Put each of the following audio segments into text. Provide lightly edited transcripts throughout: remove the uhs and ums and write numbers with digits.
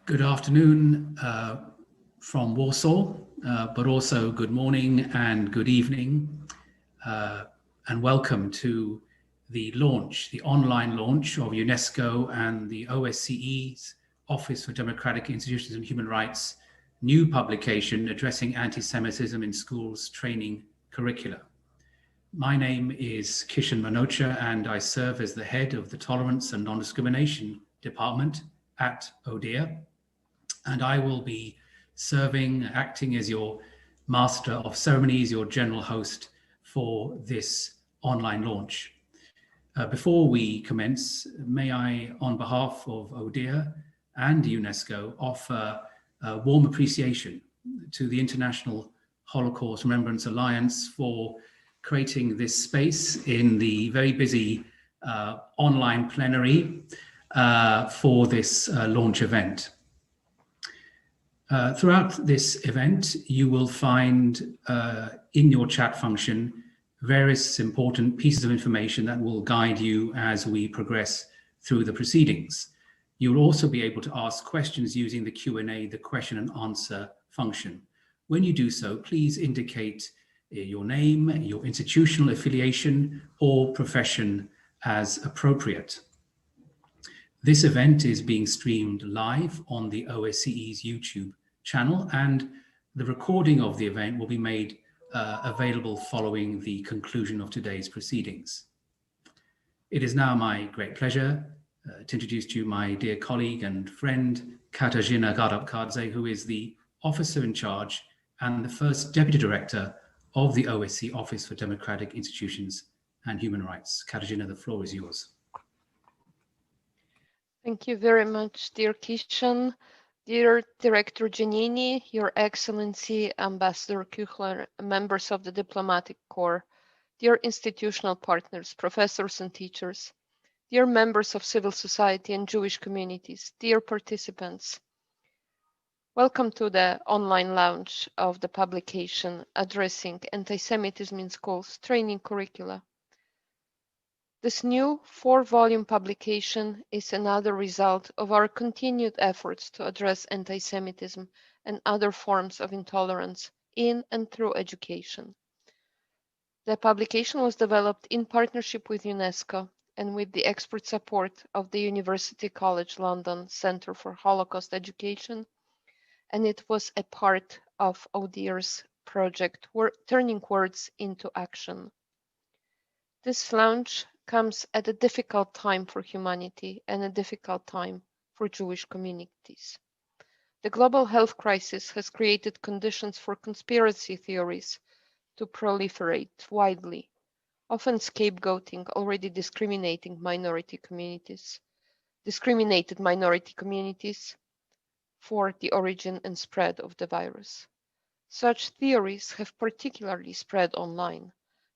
Good afternoon from Warsaw, but also good morning and good evening, and welcome to the online launch of UNESCO and the OSCE's Office for Democratic Institutions and Human Rights new publication addressing anti-Semitism in schools training curricula. My name is Kishan Manocha, and I serve as the head of the Tolerance and Non-Discrimination Department at ODIHR. And I will be acting as your master of ceremonies, your general host for this online launch. Before we commence, may I, on behalf of ODIHR and UNESCO, offer a warm appreciation to the International Holocaust Remembrance Alliance for creating this space in the very busy online plenary for this launch event. Throughout this event, you will find in your chat function various important pieces of information that will guide you as we progress through the proceedings. You'll also be able to ask questions using the Q&A, the question and answer function. When you do so, please indicate your name, your institutional affiliation, or profession as appropriate. This event is being streamed live on the OSCE's YouTube channel, and the recording of the event will be made available following the conclusion of today's proceedings. It is now my great pleasure to introduce to you my dear colleague and friend, Katarzyna Gadapkadze, who is the officer in charge and the first deputy director of the OSCE Office for Democratic Institutions and Human Rights. Katarzyna, the floor is yours. Thank you very much, dear Kishan. Dear Director Giannini, Your Excellency, Ambassador Küchler, members of the Diplomatic Corps, dear institutional partners, professors and teachers, dear members of civil society and Jewish communities, dear participants, welcome to the online launch of the publication addressing anti-Semitism in schools training curricula. This new 4-volume publication is another result of our continued efforts to address anti-Semitism and other forms of intolerance in and through education. The publication was developed in partnership with UNESCO and with the expert support of the University College London Centre for Holocaust Education, and it was a part of ODIHR's project Turning Words into Action. This launch comes at a difficult time for humanity and a difficult time for Jewish communities. The global health crisis has created conditions for conspiracy theories to proliferate widely, often scapegoating already discriminated minority communities for the origin and spread of the virus. Such theories have particularly spread online,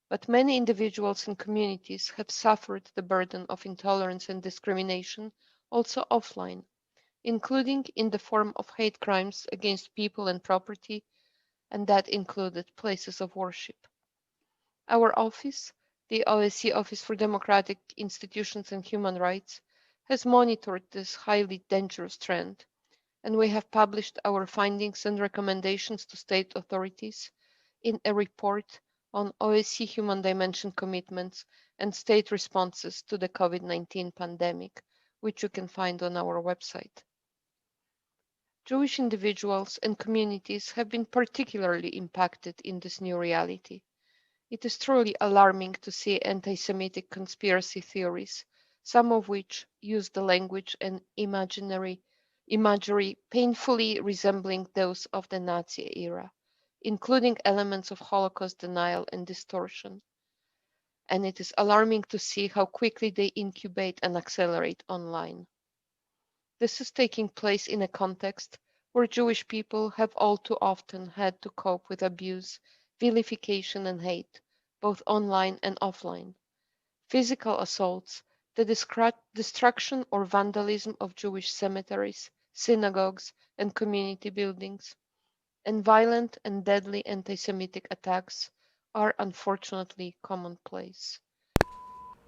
but many individuals and communities have suffered the burden of intolerance and discrimination also offline, including in the form of hate crimes against people and property, and that included places of worship. Our office, the OSCE Office for Democratic Institutions and Human Rights, has monitored this highly dangerous trend, and we have published our findings and recommendations to state authorities in a report on OSCE Human Dimension commitments and state responses to the COVID-19 pandemic, which you can find on our website. Jewish individuals and communities have been particularly impacted in this new reality. It is truly alarming to see anti-Semitic conspiracy theories, some of which use the language and imagery painfully resembling those of the Nazi era, including elements of Holocaust denial and distortion. And it is alarming to see how quickly they incubate and accelerate online. This is taking place in a context where Jewish people have all too often had to cope with abuse, vilification, and hate, both online and offline. Physical assaults, the destruction or vandalism of Jewish cemeteries, synagogues, and community buildings, and violent and deadly anti-Semitic attacks are unfortunately commonplace.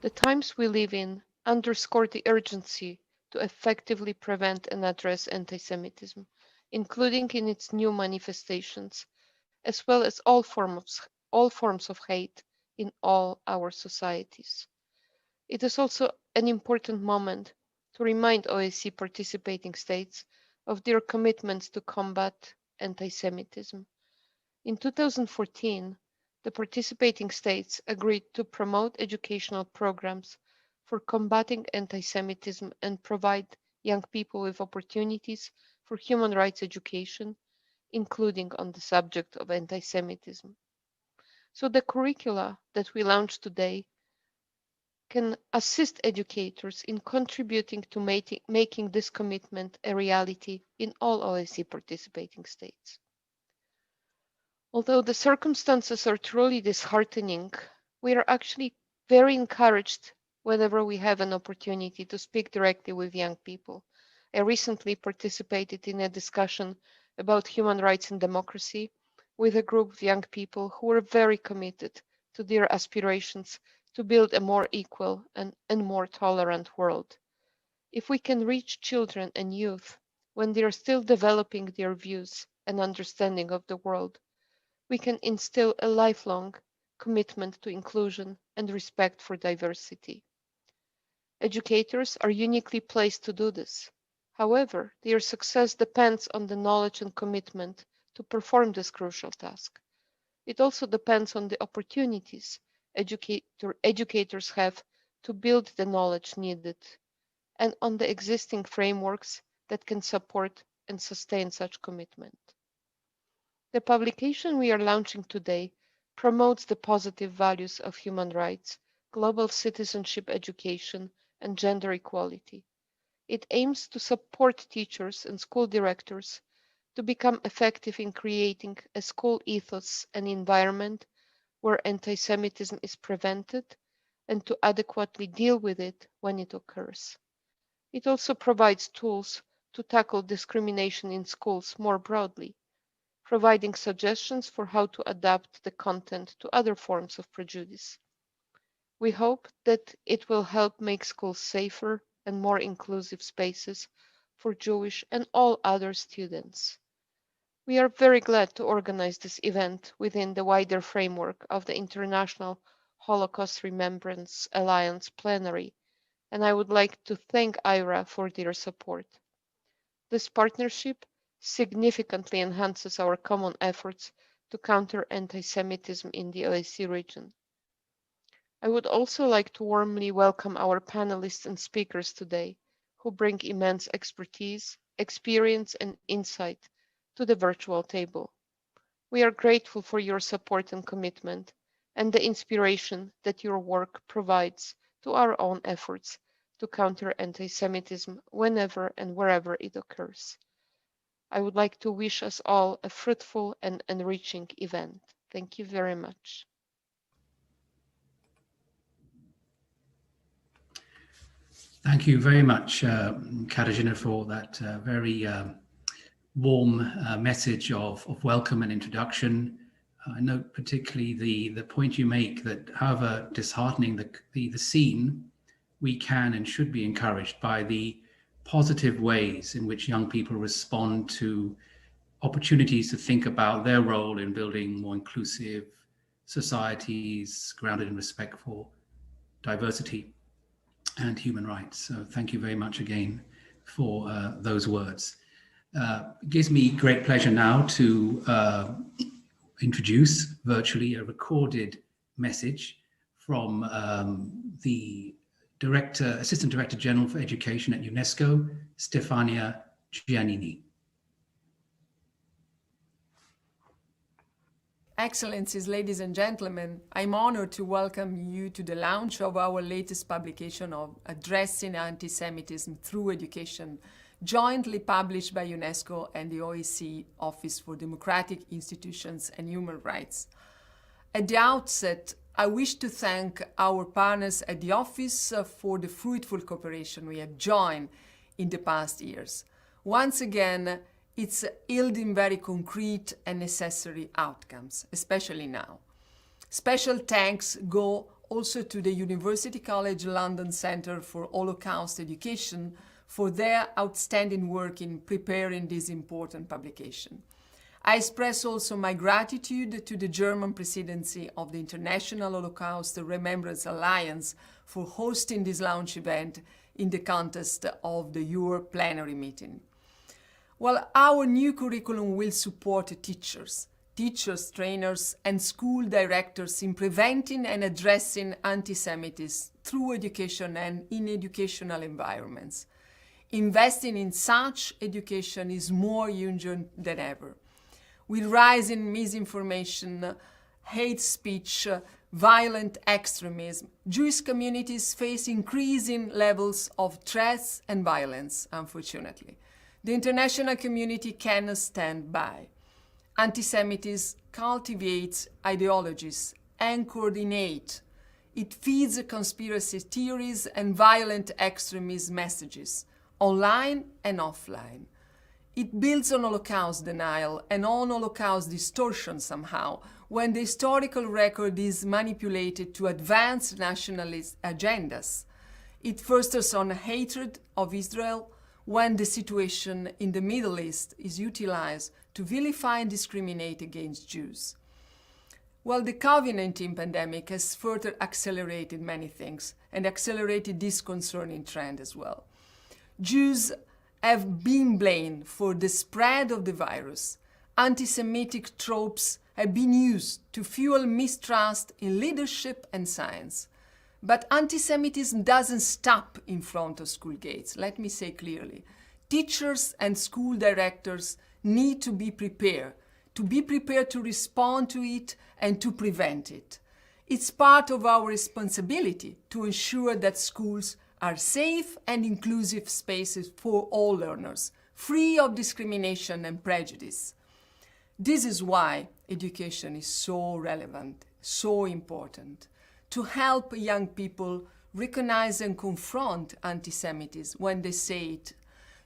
The times we live in underscore the urgency to effectively prevent and address anti-Semitism, including in its new manifestations, as well as all forms of hate in all our societies. It is also an important moment to remind OSCE participating states of their commitments to combat anti-Semitism. In 2014, the participating states agreed to promote educational programs for combating anti-Semitism and provide young people with opportunities for human rights education, including on the subject of anti-Semitism. So the curricula that we launched today can assist educators in contributing to making this commitment a reality in all OSCE participating states. Although the circumstances are truly disheartening, we are actually very encouraged whenever we have an opportunity to speak directly with young people. I recently participated in a discussion about human rights and democracy with a group of young people who were very committed to their aspirations to build a more equal and more tolerant world. If we can reach children and youth when they are still developing their views and understanding of the world, we can instill a lifelong commitment to inclusion and respect for diversity. Educators are uniquely placed to do this. However, their success depends on the knowledge and commitment to perform this crucial task. It also depends on the opportunities educators have to build the knowledge needed and on the existing frameworks that can support and sustain such commitment. The publication we are launching today promotes the positive values of human rights, global citizenship education, and gender equality. It aims to support teachers and school directors to become effective in creating a school ethos and environment where anti-Semitism is prevented and to adequately deal with it when it occurs. It also provides tools to tackle discrimination in schools more broadly, providing suggestions for how to adapt the content to other forms of prejudice. We hope that it will help make schools safer and more inclusive spaces for Jewish and all other students. We are very glad to organize this event within the wider framework of the International Holocaust Remembrance Alliance plenary, and I would like to thank IRA for their support. This partnership significantly enhances our common efforts to counter anti-Semitism in the OSCE region. I would also like to warmly welcome our panelists and speakers today, who bring immense expertise, experience, and insight to the virtual table. We are grateful for your support and commitment, and the inspiration that your work provides to our own efforts to counter anti-Semitism whenever and wherever it occurs. I would like to wish us all a fruitful and enriching event. Thank you very much. Thank you very much, Katarzyna, for that very warm message of welcome and introduction. I note particularly the point you make that however disheartening the scene, we can and should be encouraged by the positive ways in which young people respond to opportunities to think about their role in building more inclusive societies grounded in respect for diversity and human rights. So thank you very much again for those words. It gives me great pleasure now to introduce virtually a recorded message from the Assistant Director General for Education at UNESCO, Stefania Giannini. Excellencies, ladies and gentlemen, I'm honored to welcome you to the launch of our latest publication of Addressing Anti-Semitism Through Education, jointly published by UNESCO and the OSCE Office for Democratic Institutions and Human Rights. At the outset, I wish to thank our partners at the Office for the fruitful cooperation we have joined in the past years. Once again, it's yielding very concrete and necessary outcomes, especially now. Special thanks go also to the University College London Centre for Holocaust Education for their outstanding work in preparing this important publication. I express also my gratitude to the German presidency of the International Holocaust Remembrance Alliance for hosting this launch event in the context of the your plenary meeting. Well, our new curriculum will support teachers, trainers, and school directors in preventing and addressing anti-Semitism through education and in educational environments. Investing in such education is more urgent than ever. With rising misinformation, hate speech, violent extremism, Jewish communities face increasing levels of threats and violence, unfortunately. The international community cannot stand by. Anti-Semitism cultivates ideologies anchored in hate. It feeds conspiracy theories and violent extremist messages, online and offline. It builds on Holocaust denial and on Holocaust distortion somehow, when the historical record is manipulated to advance nationalist agendas. It fosters on hatred of Israel when the situation in the Middle East is utilized to vilify and discriminate against Jews. Well, the COVID-19 pandemic has further accelerated many things and accelerated this concerning trend as well. Jews have been blamed for the spread of the virus. Anti-Semitic tropes have been used to fuel mistrust in leadership and science. But anti-Semitism doesn't stop in front of school gates, let me say clearly. Teachers and school directors need to be prepared to respond to it and to prevent it. It's part of our responsibility to ensure that schools are safe and inclusive spaces for all learners, free of discrimination and prejudice. This is why education is so relevant, so important, to help young people recognize and confront anti-Semitism when they say it,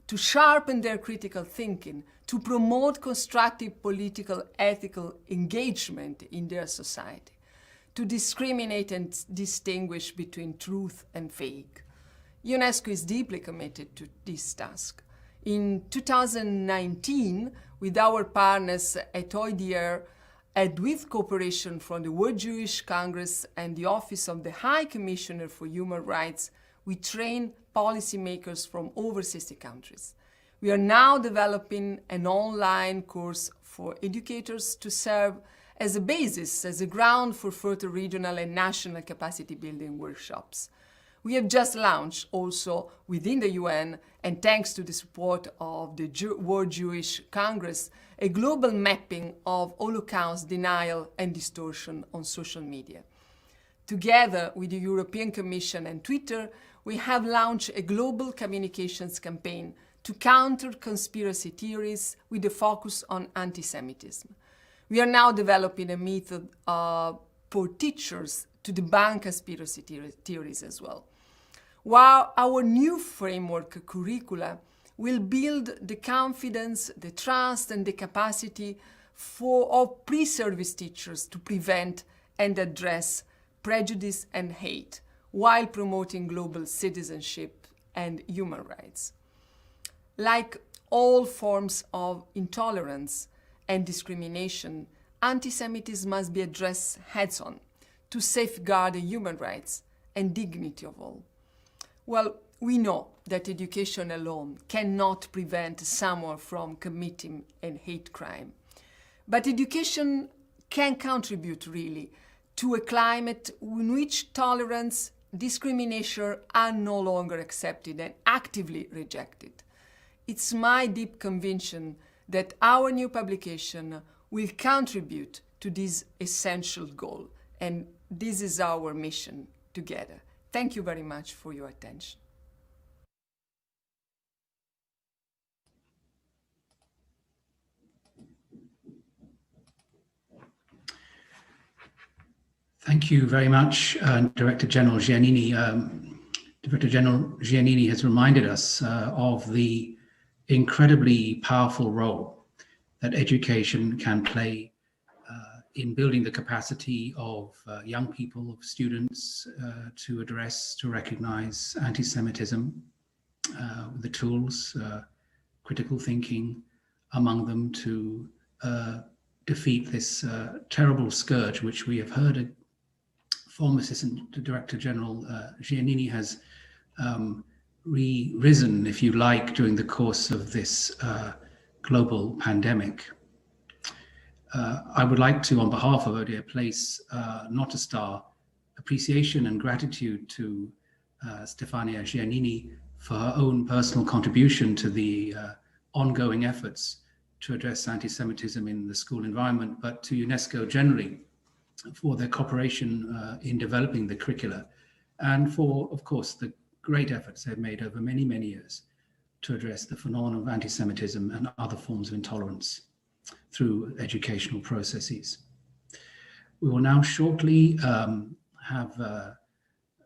to sharpen their critical thinking, to promote constructive political, ethical engagement in their society, to discriminate and distinguish between truth and fake. UNESCO is deeply committed to this task. In 2019, with our partners at OIDR, and with cooperation from the World Jewish Congress and the Office of the High Commissioner for Human Rights, we train policymakers from over 60 countries. We are now developing an online course for educators to serve as a basis, as a ground for further regional and national capacity building workshops. We have just launched also within the UN, and thanks to the support of the World Jewish Congress, a global mapping of Holocaust denial and distortion on social media. Together with the European Commission and Twitter, we have launched a global communications campaign to counter conspiracy theories with a focus on anti-Semitism. We are now developing a method for teachers to debunk conspiracy theories as well. While our new framework curricula will build the confidence, the trust, and the capacity of pre-service teachers to prevent and address prejudice and hate while promoting global citizenship and human rights. Like all forms of intolerance and discrimination, anti-Semitism must be addressed heads-on to safeguard the human rights and dignity of all. Well, we know that education alone cannot prevent someone from committing a hate crime. But education can contribute really to a climate in which tolerance, discrimination are no longer accepted and actively rejected. It's my deep conviction that our new publication will contribute to this essential goal, and this is our mission together. Thank you very much for your attention. Thank you very much, Director General Giannini. Director General Giannini has reminded us of the incredibly powerful role that education can play in building the capacity of young people, of students, to address, to recognize anti-Semitism, the tools, critical thinking among them to defeat this terrible scourge, which we have heard former Assistant Director General Giannini has risen, if you like, during the course of this global pandemic. I would like to, on behalf of ODIHR, place not a star appreciation and gratitude to Stefania Giannini for her own personal contribution to the ongoing efforts to address anti-Semitism in the school environment, but to UNESCO generally for their cooperation in developing the curricula, and for, of course, the great efforts they've made over many, many years to address the phenomenon of anti-Semitism and other forms of intolerance through educational processes. We will now shortly have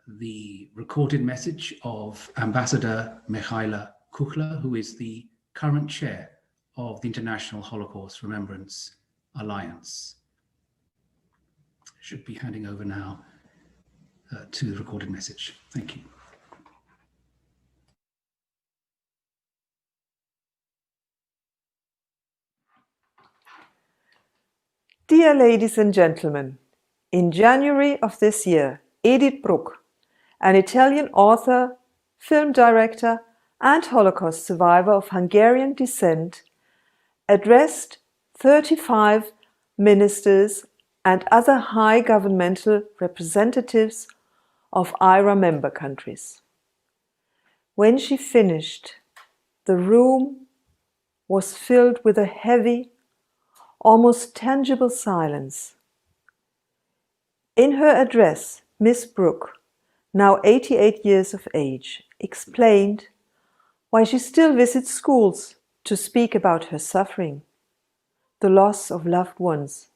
the recorded message of Ambassador Michaela Kuchler, who is the current chair of the International Holocaust Remembrance Alliance. Should be handing over now to the recorded message. Thank you. Dear ladies and gentlemen, in January of this year, Edith Bruck, an Italian author, film director, and Holocaust survivor of Hungarian descent, addressed 35 ministers and other high governmental representatives of IHRA member countries. When she finished, the room was filled with a heavy, almost tangible silence. In her address, Miss Bruck, now 88 years of age, explained why she still visits schools to speak about her suffering, the loss of loved ones,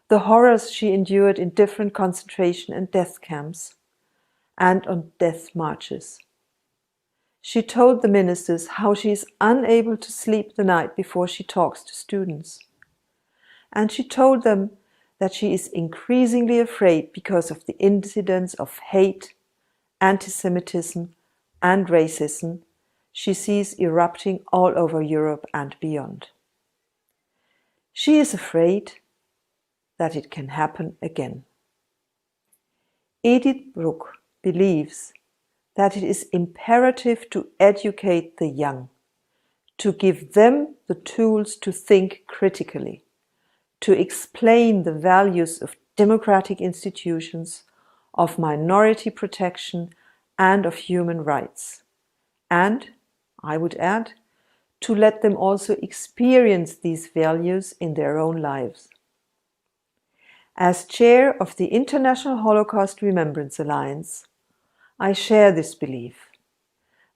the horrors she endured in different concentration and death camps, and on death marches. She told the ministers how she is unable to sleep the night before she talks to students. And she told them that she is increasingly afraid because of the incidents of hate, anti-Semitism, and racism she sees erupting all over Europe and beyond. She is afraid that it can happen again. Edith Bruck believes that it is imperative to educate the young, to give them the tools to think critically, to explain the values of democratic institutions, of minority protection, and of human rights. And, I would add, to let them also experience these values in their own lives. As chair of the International Holocaust Remembrance Alliance, I share this belief.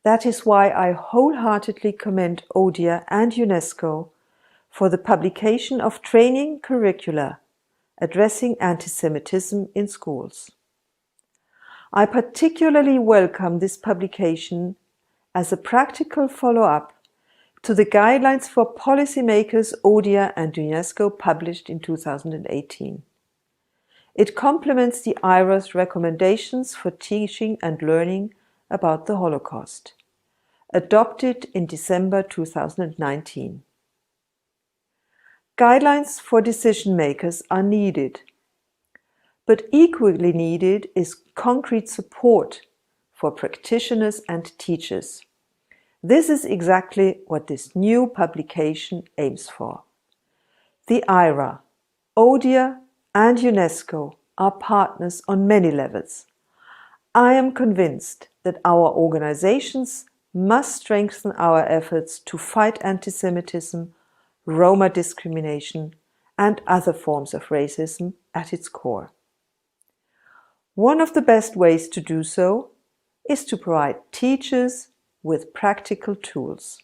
That is why I wholeheartedly commend ODIHR and UNESCO for the publication of training curricula addressing anti-Semitism in schools. I particularly welcome this publication as a practical follow-up to the guidelines for policymakers ODIHR and UNESCO published in 2018. It complements the IHRA's recommendations for teaching and learning about the Holocaust, adopted in December 2019. Guidelines for decision makers are needed, but equally needed is concrete support for practitioners and teachers. This is exactly what this new publication aims for. The IHRA, ODIHR, and UNESCO are partners on many levels. I am convinced that our organizations must strengthen our efforts to fight anti-Semitism, Roma discrimination, and other forms of racism at its core. One of the best ways to do so is to provide teachers with practical tools.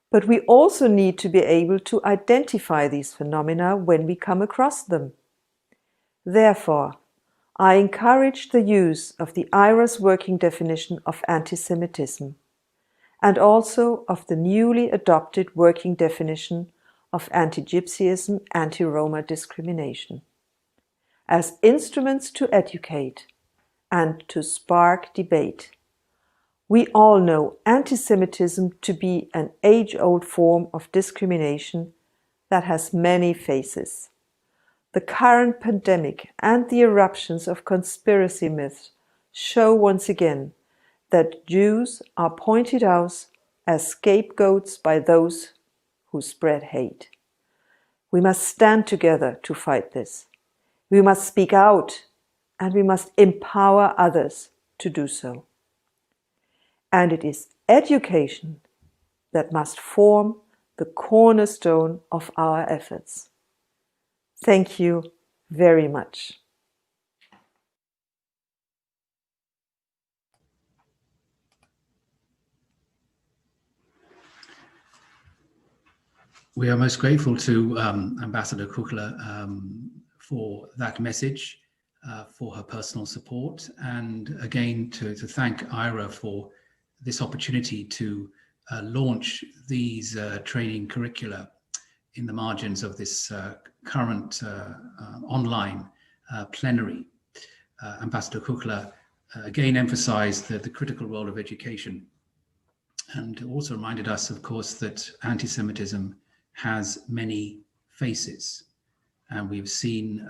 But we also need to be able to identify these phenomena when we come across them. Therefore, I encourage the use of the IHRA's working definition of anti-Semitism and also of the newly adopted working definition of anti-Gypsyism, anti-Roma discrimination as instruments to educate and to spark debate We all know anti-Semitism to be an age-old form of discrimination that has many faces. The current pandemic and the eruptions of conspiracy myths show once again that Jews are pointed out as scapegoats by those who spread hate. We must stand together to fight this. We must speak out, and we must empower others to do so. And it is education that must form the cornerstone of our efforts. Thank you very much. We are most grateful to Ambassador Curricula for that message, for her personal support, and again to thank Ira for this opportunity to launch these training curricula in the margins of this current online plenary. Ambassador Curricula again emphasized the critical role of education, and also reminded us, of course, that anti-Semitism has many faces, and we've seen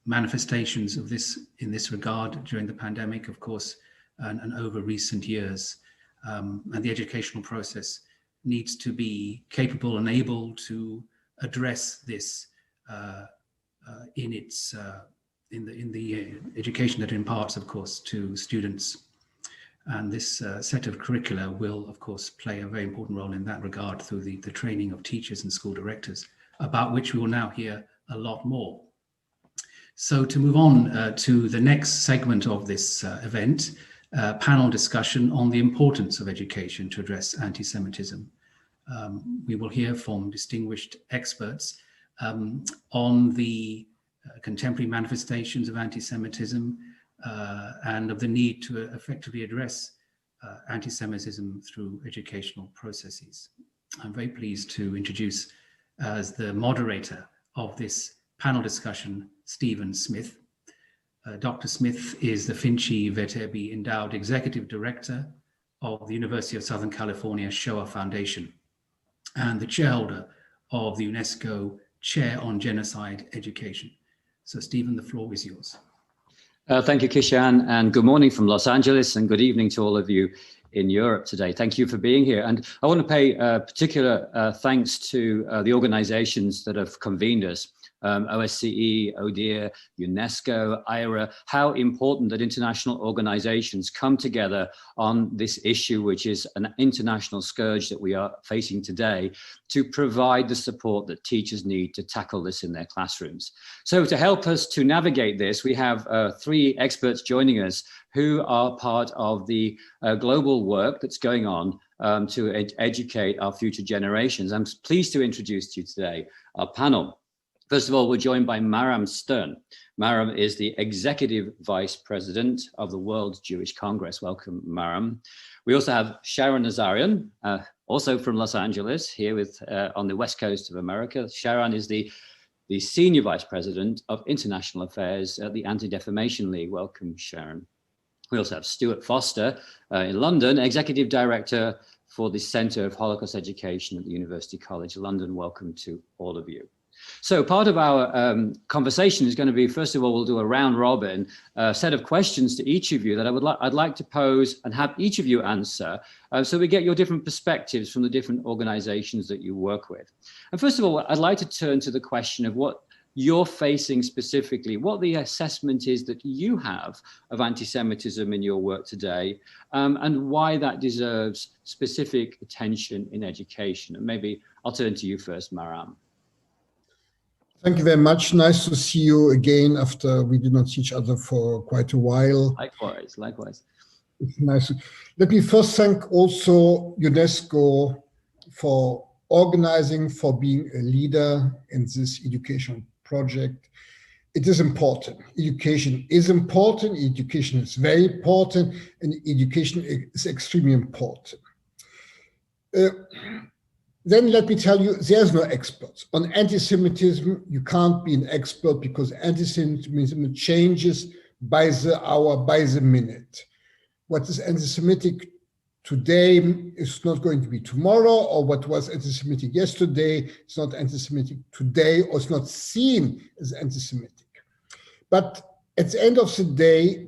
manifestations of this in this regard during the pandemic, of course, and over recent years. And the educational process needs to be capable and able to address this in the education that it imparts, of course, to students. And this set of curricula will, of course, play a very important role in that regard through the training of teachers and school directors, about which we will now hear a lot more. So to move on to the next segment of this event, panel discussion on the importance of education to address anti-Semitism. We will hear from distinguished experts on the contemporary manifestations of anti-Semitism and of the need to effectively address anti-Semitism through educational processes. I'm very pleased to introduce as the moderator of this panel discussion, Stephen Smith. Dr. Smith is the Finchie Vetebi Endowed Executive Director of the University of Southern California Shoah Foundation and the chairholder of the UNESCO Chair on Genocide Education. So Stephen, the floor is yours. Thank you, Kishan, and good morning from Los Angeles, and good evening to all of you in Europe today. Thank you for being here. And I want to pay particular thanks to the organizations that have convened us. OSCE, ODIHR, UNESCO, IRA, how important that international organizations come together on this issue, which is an international scourge that we are facing today, to provide the support that teachers need to tackle this in their classrooms. So to help us to navigate this, we have three experts joining us who are part of the global work that's going on to educate our future generations. I'm pleased to introduce to you today our panel. First of all, we're joined by Maram Stern. Maram is the Executive Vice President of the World Jewish Congress. Welcome, Maram. We also have Sharon Nazarian, also from Los Angeles, here with on the West Coast of America. Sharon is the Senior Vice President of International Affairs at the Anti-Defamation League. Welcome, Sharon. We also have Stuart Foster in London, Executive Director for the Centre of Holocaust Education at the University College London. Welcome to all of you. So part of our conversation is going to be, first of all, we'll do a round robin set of questions to each of you that I'd like to pose and have each of you answer, so we get your different perspectives from the different organizations that you work with. And first of all, I'd like to turn to the question of what you're facing specifically, what the assessment is that you have of anti-Semitism in your work today, and why that deserves specific attention in education. And maybe I'll turn to you first, Maram. Thank you very much. Nice to see you again after we did not see each other for quite a while. Likewise, likewise. It's nice. Let me first thank also UNESCO for organizing, for being a leader in this education project. It is important. Education is important. Education is very important, and education is extremely important. Then let me tell you, there's no experts. On anti-Semitism, you can't be an expert because anti-Semitism changes by the hour, by the minute. What is anti-Semitic today is not going to be tomorrow, or what was anti-Semitic yesterday is not anti-Semitic today, or it's not seen as anti-Semitic. But at the end of the day,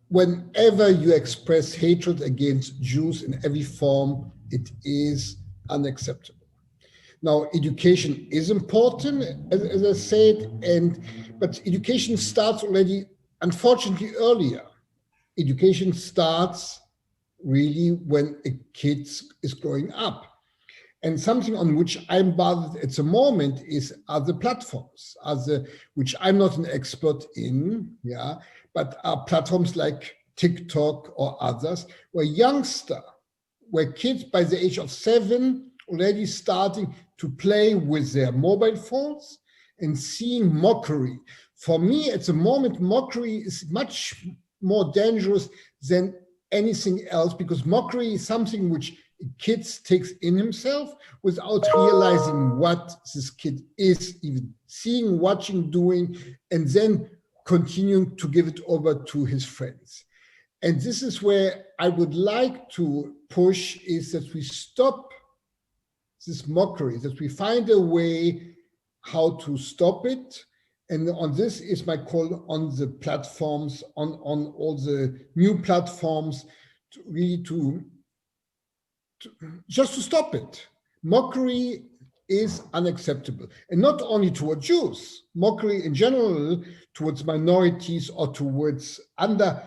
whenever you express hatred against Jews in every form, it is unacceptable. Now, education is important, as I said, but education starts already, unfortunately, earlier. Education starts really when a kid is growing up. And something on which I'm bothered at the moment are the platforms, which I'm not an expert in, but are platforms like TikTok or others, where kids by the age of 7 already starting to play with their mobile phones and seeing mockery. For me, at the moment, mockery is much more dangerous than anything else, because mockery is something which a kid takes in himself without realizing what this kid is even seeing, watching, doing, and then continuing to give it over to his friends. And this is where I would like to push, is that we stop this mockery, that we find a way how to stop it. And on this is my call on the platforms, on all the new platforms, to stop it. Mockery is unacceptable. And not only toward Jews, mockery in general towards minorities or towards other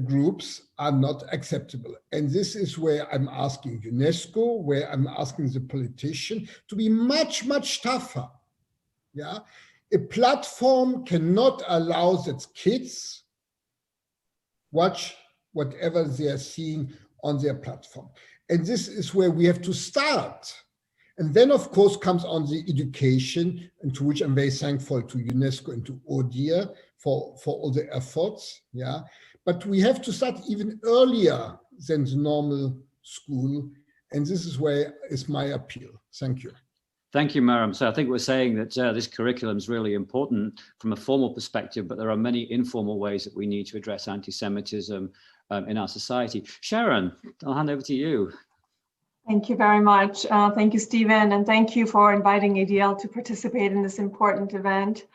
groups are not acceptable. And this is where I'm asking UNESCO, where I'm asking the politician to be much, much tougher. Yeah. A platform cannot allow that kids watch whatever they are seeing on their platform. And this is where we have to start. And then, of course, comes on the education, and to which I'm very thankful to UNESCO and to ODIHR for all the efforts. Yeah. But we have to start even earlier than the normal school. And this is where is my appeal. Thank you. Thank you, Maram. So I think we're saying that this curriculum is really important from a formal perspective, but there are many informal ways that we need to address anti-Semitism in our society. Sharon, I'll hand over to you. Thank you very much. Thank you, Stephen, and thank you for inviting ADL to participate in this important event.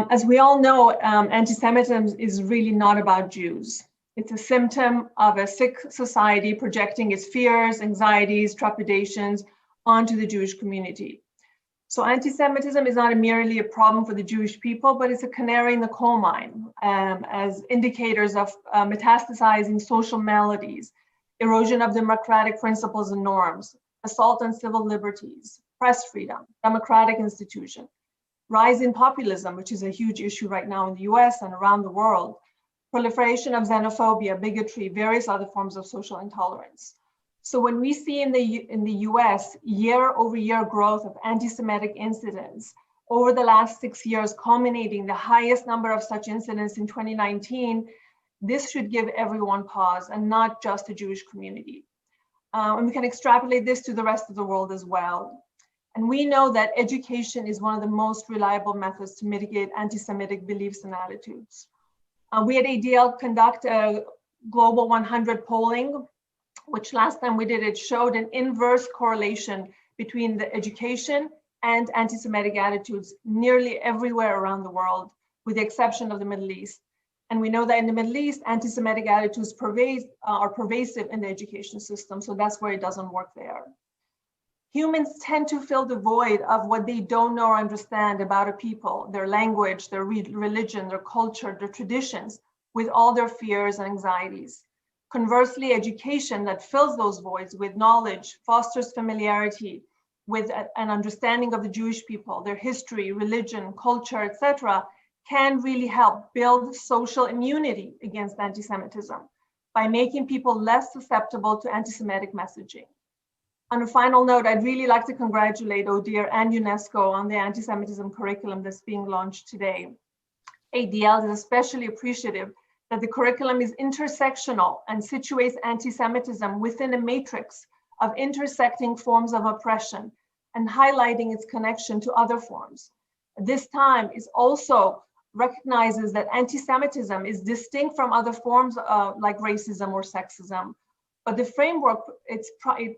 As we all know, anti-Semitism is really not about Jews. It's a symptom of a sick society projecting its fears, anxieties, trepidations onto the Jewish community. So anti-Semitism is not merely a problem for the Jewish people, but it's a canary in the coal mine as indicators of metastasizing social maladies, erosion of democratic principles and norms, assault on civil liberties, press freedom, democratic institutions, rise in populism, which is a huge issue right now in the US and around the world, proliferation of xenophobia, bigotry, various other forms of social intolerance. So when we see in the US year-over-year growth of anti-Semitic incidents over the last 6 years, culminating the highest number of such incidents in 2019, this should give everyone pause, and not just the Jewish community. And we can extrapolate this to the rest of the world as well. And we know that education is one of the most reliable methods to mitigate anti-Semitic beliefs and attitudes. We at ADL conduct a Global 100 polling, which last time we did, it showed an inverse correlation between the education and anti-Semitic attitudes nearly everywhere around the world, with the exception of the Middle East. And we know that in the Middle East, anti-Semitic attitudes are pervasive in the education system, so that's where it doesn't work there. Humans tend to fill the void of what they don't know or understand about a people, their language, their religion, their culture, their traditions, with all their fears and anxieties. Conversely, education that fills those voids with knowledge, fosters familiarity with an understanding of the Jewish people, their history, religion, culture, etc., can really help build social immunity against anti-Semitism by making people less susceptible to anti-Semitic messaging. On a final note, I'd really like to congratulate ODIHR and UNESCO on the anti-Semitism curriculum that's being launched today. ADL is especially appreciative that the curriculum is intersectional and situates anti-Semitism within a matrix of intersecting forms of oppression and highlighting its connection to other forms. This time is also recognizes that anti-Semitism is distinct from other forms like racism or sexism, but the framework, it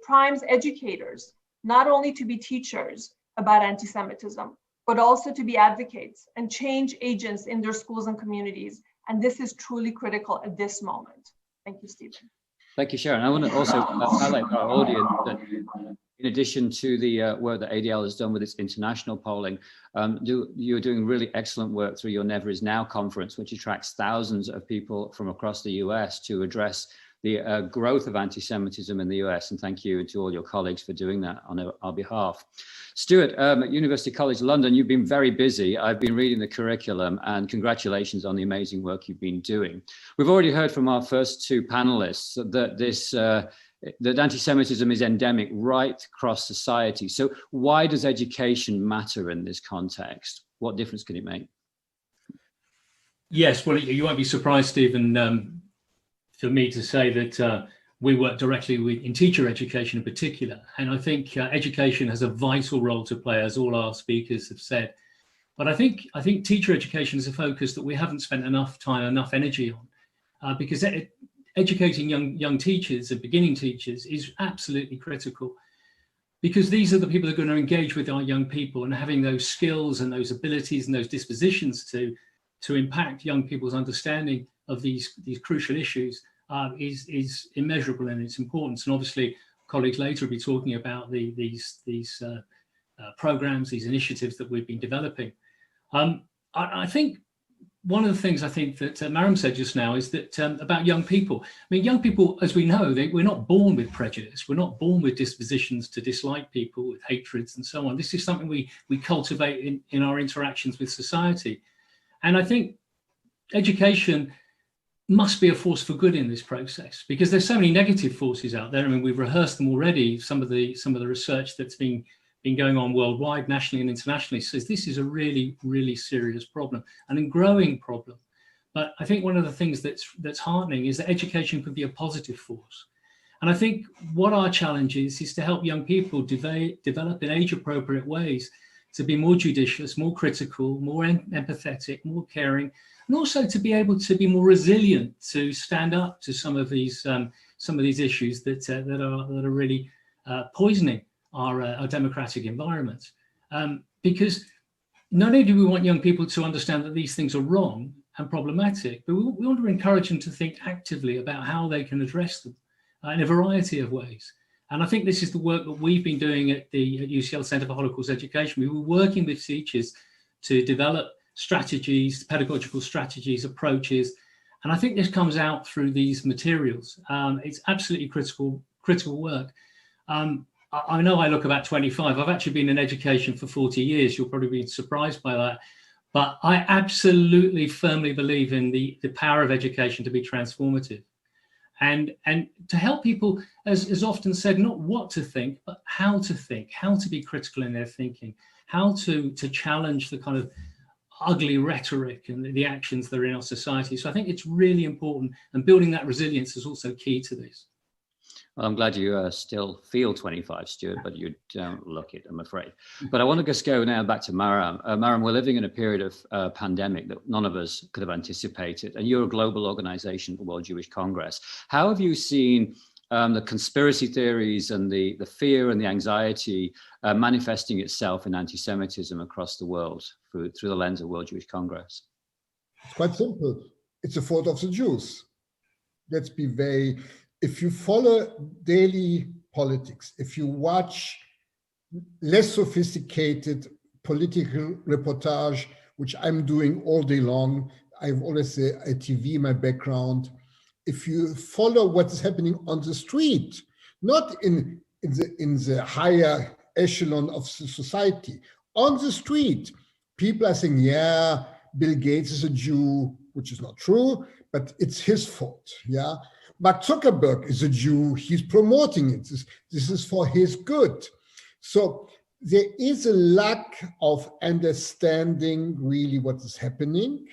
primes educators not only to be teachers about anti-Semitism, but also to be advocates and change agents in their schools and communities. And this is truly critical at this moment. Thank you, Stephen. Thank you, Sharon. I want to also highlight for our audience that in addition to the work that ADL has done with its international polling, you're doing really excellent work through your Never Is Now conference, which attracts thousands of people from across the US to address the growth of anti-Semitism in the US. And thank you to all your colleagues for doing that on our behalf. Stuart, at University College London, you've been very busy. I've been reading the curriculum, and congratulations on the amazing work you've been doing. We've already heard from our first two panelists that that anti-Semitism is endemic right across society. So why does education matter in this context? What difference can it make? Yes, well, you won't be surprised, Stephen, for me to say that we work directly in teacher education in particular. And I think education has a vital role to play, as all our speakers have said. But I think teacher education is a focus that we haven't spent enough time, enough energy on, because educating young teachers and beginning teachers is absolutely critical, because these are the people that are going to engage with our young people, and having those skills and those abilities and those dispositions to impact young people's understanding of these crucial issues is immeasurable in its importance. And obviously, colleagues later will be talking about these programs, these initiatives that we've been developing. I think one of the things I think that Mariam said just now is that about young people. I mean, young people, as we know, we're not born with prejudice. We're not born with dispositions to dislike people, with hatreds and so on. This is something we cultivate in our interactions with society. And I think education must be a force for good in this process, because there's so many negative forces out there. I mean, we've rehearsed them already. Some of the research that's been going on worldwide, nationally and internationally, says this is a really, really serious problem and a growing problem. But I think one of the things that's heartening is that education can be a positive force. And I think what our challenge is to help young people develop in age-appropriate ways to be more judicious, more critical, more empathetic, more caring, and also to be able to be more resilient, to stand up to some of these issues that are really poisoning our democratic environment. Because not only do we want young people to understand that these things are wrong and problematic, but we want to encourage them to think actively about how they can address them in a variety of ways. And I think this is the work that we've been doing at UCL Centre for Holocaust Education. We were working with teachers to develop strategies, pedagogical strategies, approaches. And I think this comes out through these materials. It's absolutely critical work. I know I look about 25. I've actually been in education for 40 years. You'll probably be surprised by that. But I absolutely firmly believe in the power of education to be transformative. And to help people, as often said, not what to think, but how to think, how to be critical in their thinking, how to challenge the kind of ugly rhetoric and the actions that are in our society. So I think it's really important, and building that resilience is also key to this. Well, I'm glad you still feel 25, Stuart, but you don't look it, I'm afraid. But I want to just go now back to Mariam. Mariam, we're living in a period of pandemic that none of us could have anticipated, and you're a global organization, the World Jewish Congress. How have you seen the conspiracy theories and the fear and the anxiety manifesting itself in anti-Semitism across the world through the lens of World Jewish Congress? It's quite simple. It's a fault of the Jews. Let's be very... If you follow daily politics, if you watch less sophisticated political reportage, which I'm doing all day long, I've always a TV in my background. If you follow what is happening on the street, not in the higher echelon of society, on the street, people are saying, yeah, Bill Gates is a Jew, which is not true, but it's his fault, yeah? Mark Zuckerberg is a Jew, he's promoting it. This is for his good. So there is a lack of understanding really what is happening.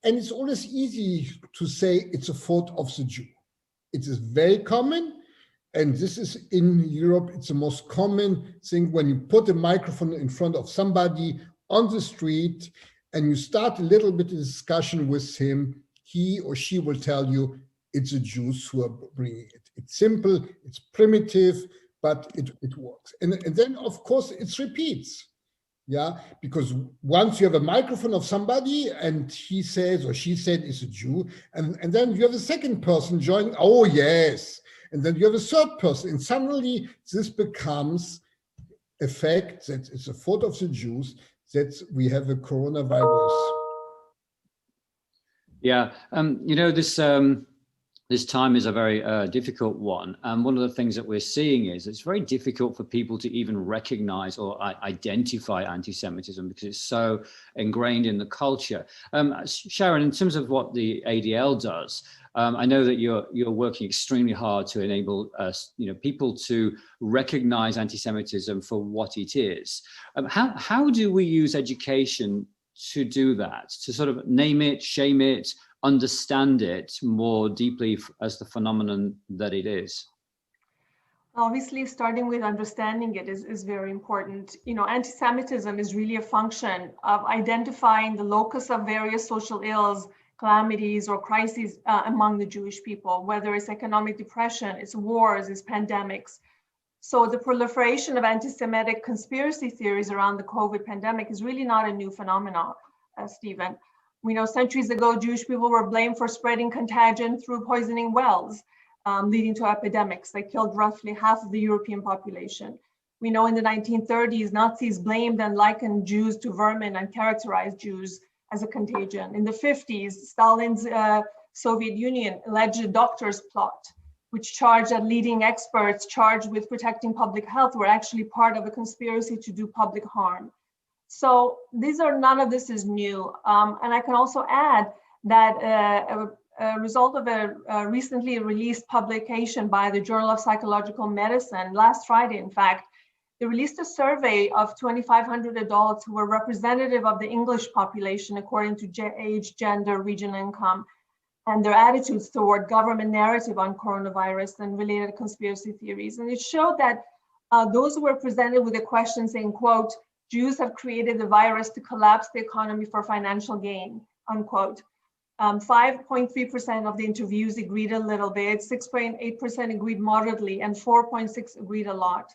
And it's always easy to say it's a fault of the Jew. It is very common. And this is in Europe, it's the most common thing when you put a microphone in front of somebody on the street and you start a little bit of discussion with him, he or she will tell you, it's the Jews who are bringing it. It's simple, it's primitive, but it works. And then, of course, it repeats. Yeah, because once you have a microphone of somebody and he says or she said is a Jew, and then you have a second person joining, oh yes, and then you have a third person, and suddenly this becomes a fact that it's a fault of the Jews that we have a coronavirus. Yeah, you know, this time is a very difficult one. And one of the things that we're seeing is it's very difficult for people to even recognize or identify anti-Semitism because it's so ingrained in the culture. Sharon, in terms of what the ADL does, I know that you're working extremely hard to enable people to recognize anti-Semitism for what it is. How do we use education to do that, to sort of name it, shame it, understand it more deeply as the phenomenon that it is? Obviously, starting with understanding it is very important. You know, anti-Semitism is really a function of identifying the locus of various social ills, calamities, or crises among the Jewish people, whether it's economic depression, it's wars, it's pandemics. So the proliferation of anti-Semitic conspiracy theories around the COVID pandemic is really not a new phenomenon, Stephen. We know centuries ago, Jewish people were blamed for spreading contagion through poisoning wells, leading to epidemics that killed roughly half of the European population. We know in the 1930s, Nazis blamed and likened Jews to vermin and characterized Jews as a contagion. In the 50s, Stalin's Soviet Union alleged a doctor's plot, which charged that leading experts charged with protecting public health were actually part of a conspiracy to do public harm. So none of this is new. And I can also add that a result of a recently released publication by the Journal of Psychological Medicine, last Friday, in fact, they released a survey of 2,500 adults who were representative of the English population according to age, gender, region, income, and their attitudes toward government narrative on coronavirus and related conspiracy theories. And it showed that those who were presented with a question saying, quote, Jews have created the virus to collapse the economy for financial gain, unquote. 5.3% of the interviews agreed a little bit, 6.8% agreed moderately, and 4.6% agreed a lot.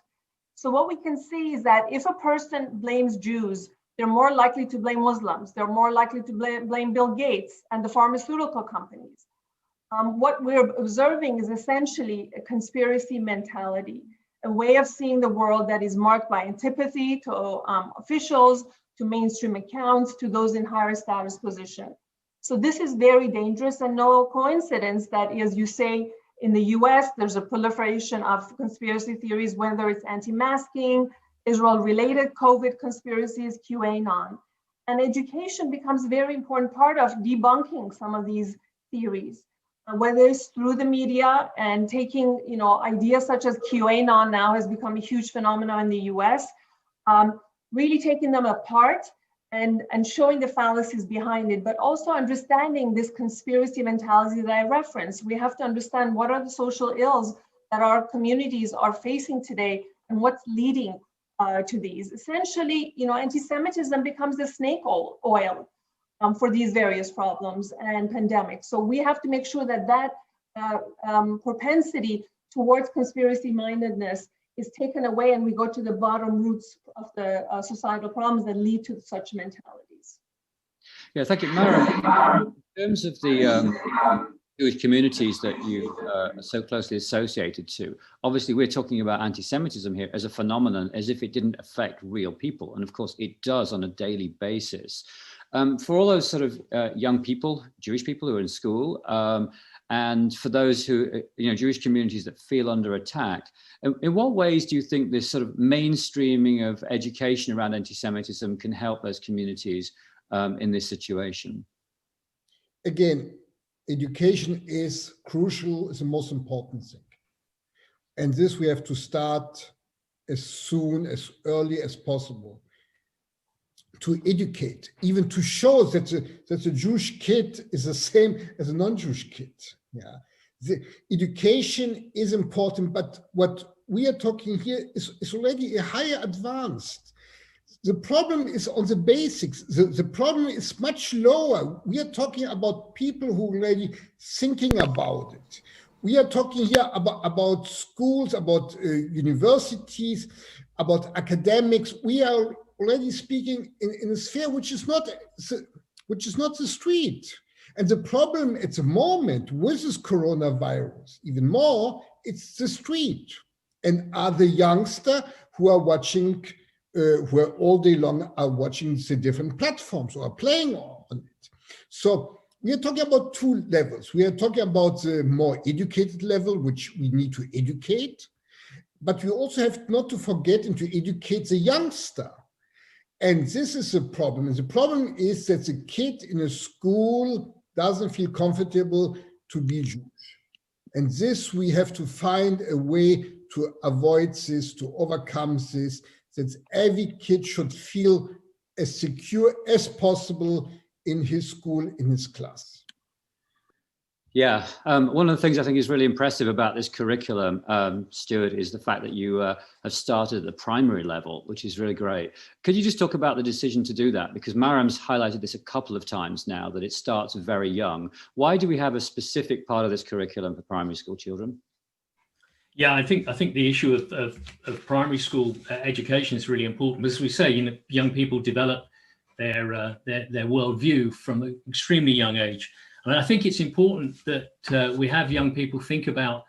So what we can see is that if a person blames Jews, they're more likely to blame Muslims. They're more likely to blame Bill Gates and the pharmaceutical companies. What we're observing is essentially a conspiracy mentality, a way of seeing the world that is marked by antipathy to officials, to mainstream accounts, to those in higher status position. So this is very dangerous and no coincidence that, as you say, in the US, there's a proliferation of conspiracy theories, whether it's anti-masking, Israel-related COVID conspiracies, QAnon. And education becomes a very important part of debunking some of these theories, whether it's through the media and taking, ideas such as QAnon now has become a huge phenomenon in the US, really taking them apart and showing the fallacies behind it, but also understanding this conspiracy mentality that I referenced. We have to understand what are the social ills that our communities are facing today and what's leading to these. Essentially, anti-Semitism becomes the snake oil for these various problems and pandemics. So we have to make sure that propensity towards conspiracy mindedness is taken away and we go to the bottom roots of the societal problems that lead to such mentalities. Yeah, thank you, Mara. In terms of the Jewish communities that you are so closely associated to, obviously we're talking about anti-Semitism here as a phenomenon, as if it didn't affect real people. And of course it does on a daily basis. For all those sort of young people, Jewish people who are in school, and for those who, Jewish communities that feel under attack, in what ways do you think this sort of mainstreaming of education around anti-Semitism can help those communities in this situation? Again, education is crucial, is the most important thing. And this we have to start as early as possible. To educate, even to show that the Jewish kid is the same as a non-Jewish kid. Yeah, the education is important, but what we are talking here is already a higher advanced. The problem is on the basics. The problem is much lower. We are talking about people who are already thinking about it, we are talking here about schools, about universities, about academics. We are already speaking in a sphere which is not the street. And the problem at the moment with this coronavirus, even more, it's the street. And are the youngster who are watching, who are all day long are watching the different platforms or are playing on it. So we are talking about two levels. We are talking about the more educated level, which we need to educate, but we also have not to forget and to educate the youngster. And this is a problem. And the problem is that the kid in a school doesn't feel comfortable to be Jewish. And this, we have to find a way to avoid this, to overcome this, that every kid should feel as secure as possible in his school, in his class. Yeah, one of the things I think is really impressive about this curriculum, Stuart, is the fact that you have started at the primary level, which is really great. Could you just talk about the decision to do that? Because Mariam's highlighted this a couple of times now, that it starts very young. Why do we have a specific part of this curriculum for primary school children? Yeah, I think the issue of primary school education is really important. As we say, young people develop their worldview from an extremely young age. And I think it's important that we have young people think about,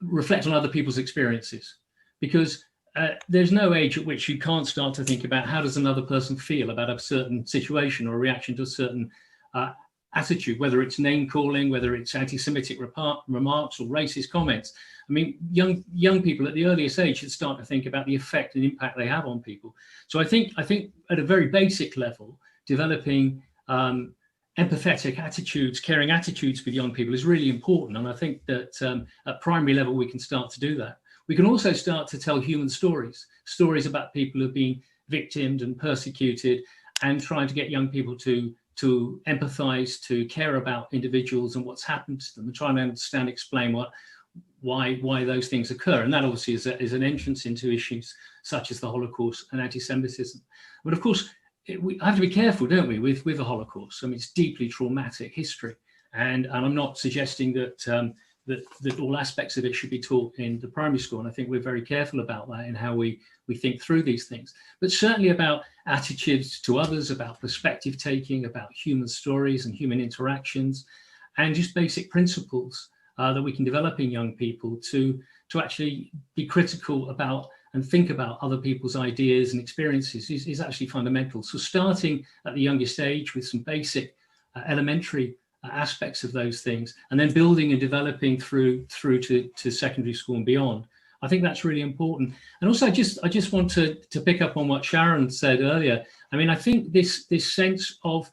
reflect on other people's experiences, because there's no age at which you can't start to think about how does another person feel about a certain situation or a reaction to a certain attitude, whether it's name calling, whether it's anti-Semitic remarks or racist comments. I mean, young people at the earliest age should start to think about the effect and impact they have on people. So I think at a very basic level, developing empathetic attitudes, caring attitudes with young people is really important. And I think that at primary level, we can start to do that. We can also start to tell human stories about people who have been victimed and persecuted, and trying to get young people to empathize, to care about individuals and what's happened to them, and try and understand, explain why those things occur. And that obviously is an entrance into issues such as the Holocaust and anti-Semitism. But of course, we have to be careful, don't we, with the Holocaust? I mean, it's deeply traumatic history, and I'm not suggesting that that all aspects of it should be taught in the primary school. And I think we're very careful about that in how we think through these things. But certainly about attitudes to others, about perspective taking, about human stories and human interactions, and just basic principles that we can develop in young people to actually be critical about and think about other people's ideas and experiences is actually fundamental. So starting at the youngest age with some basic elementary aspects of those things, and then building and developing through to secondary school and beyond, I think that's really important. And also I just want to pick up on what Sharon said earlier. I mean, I think this sense of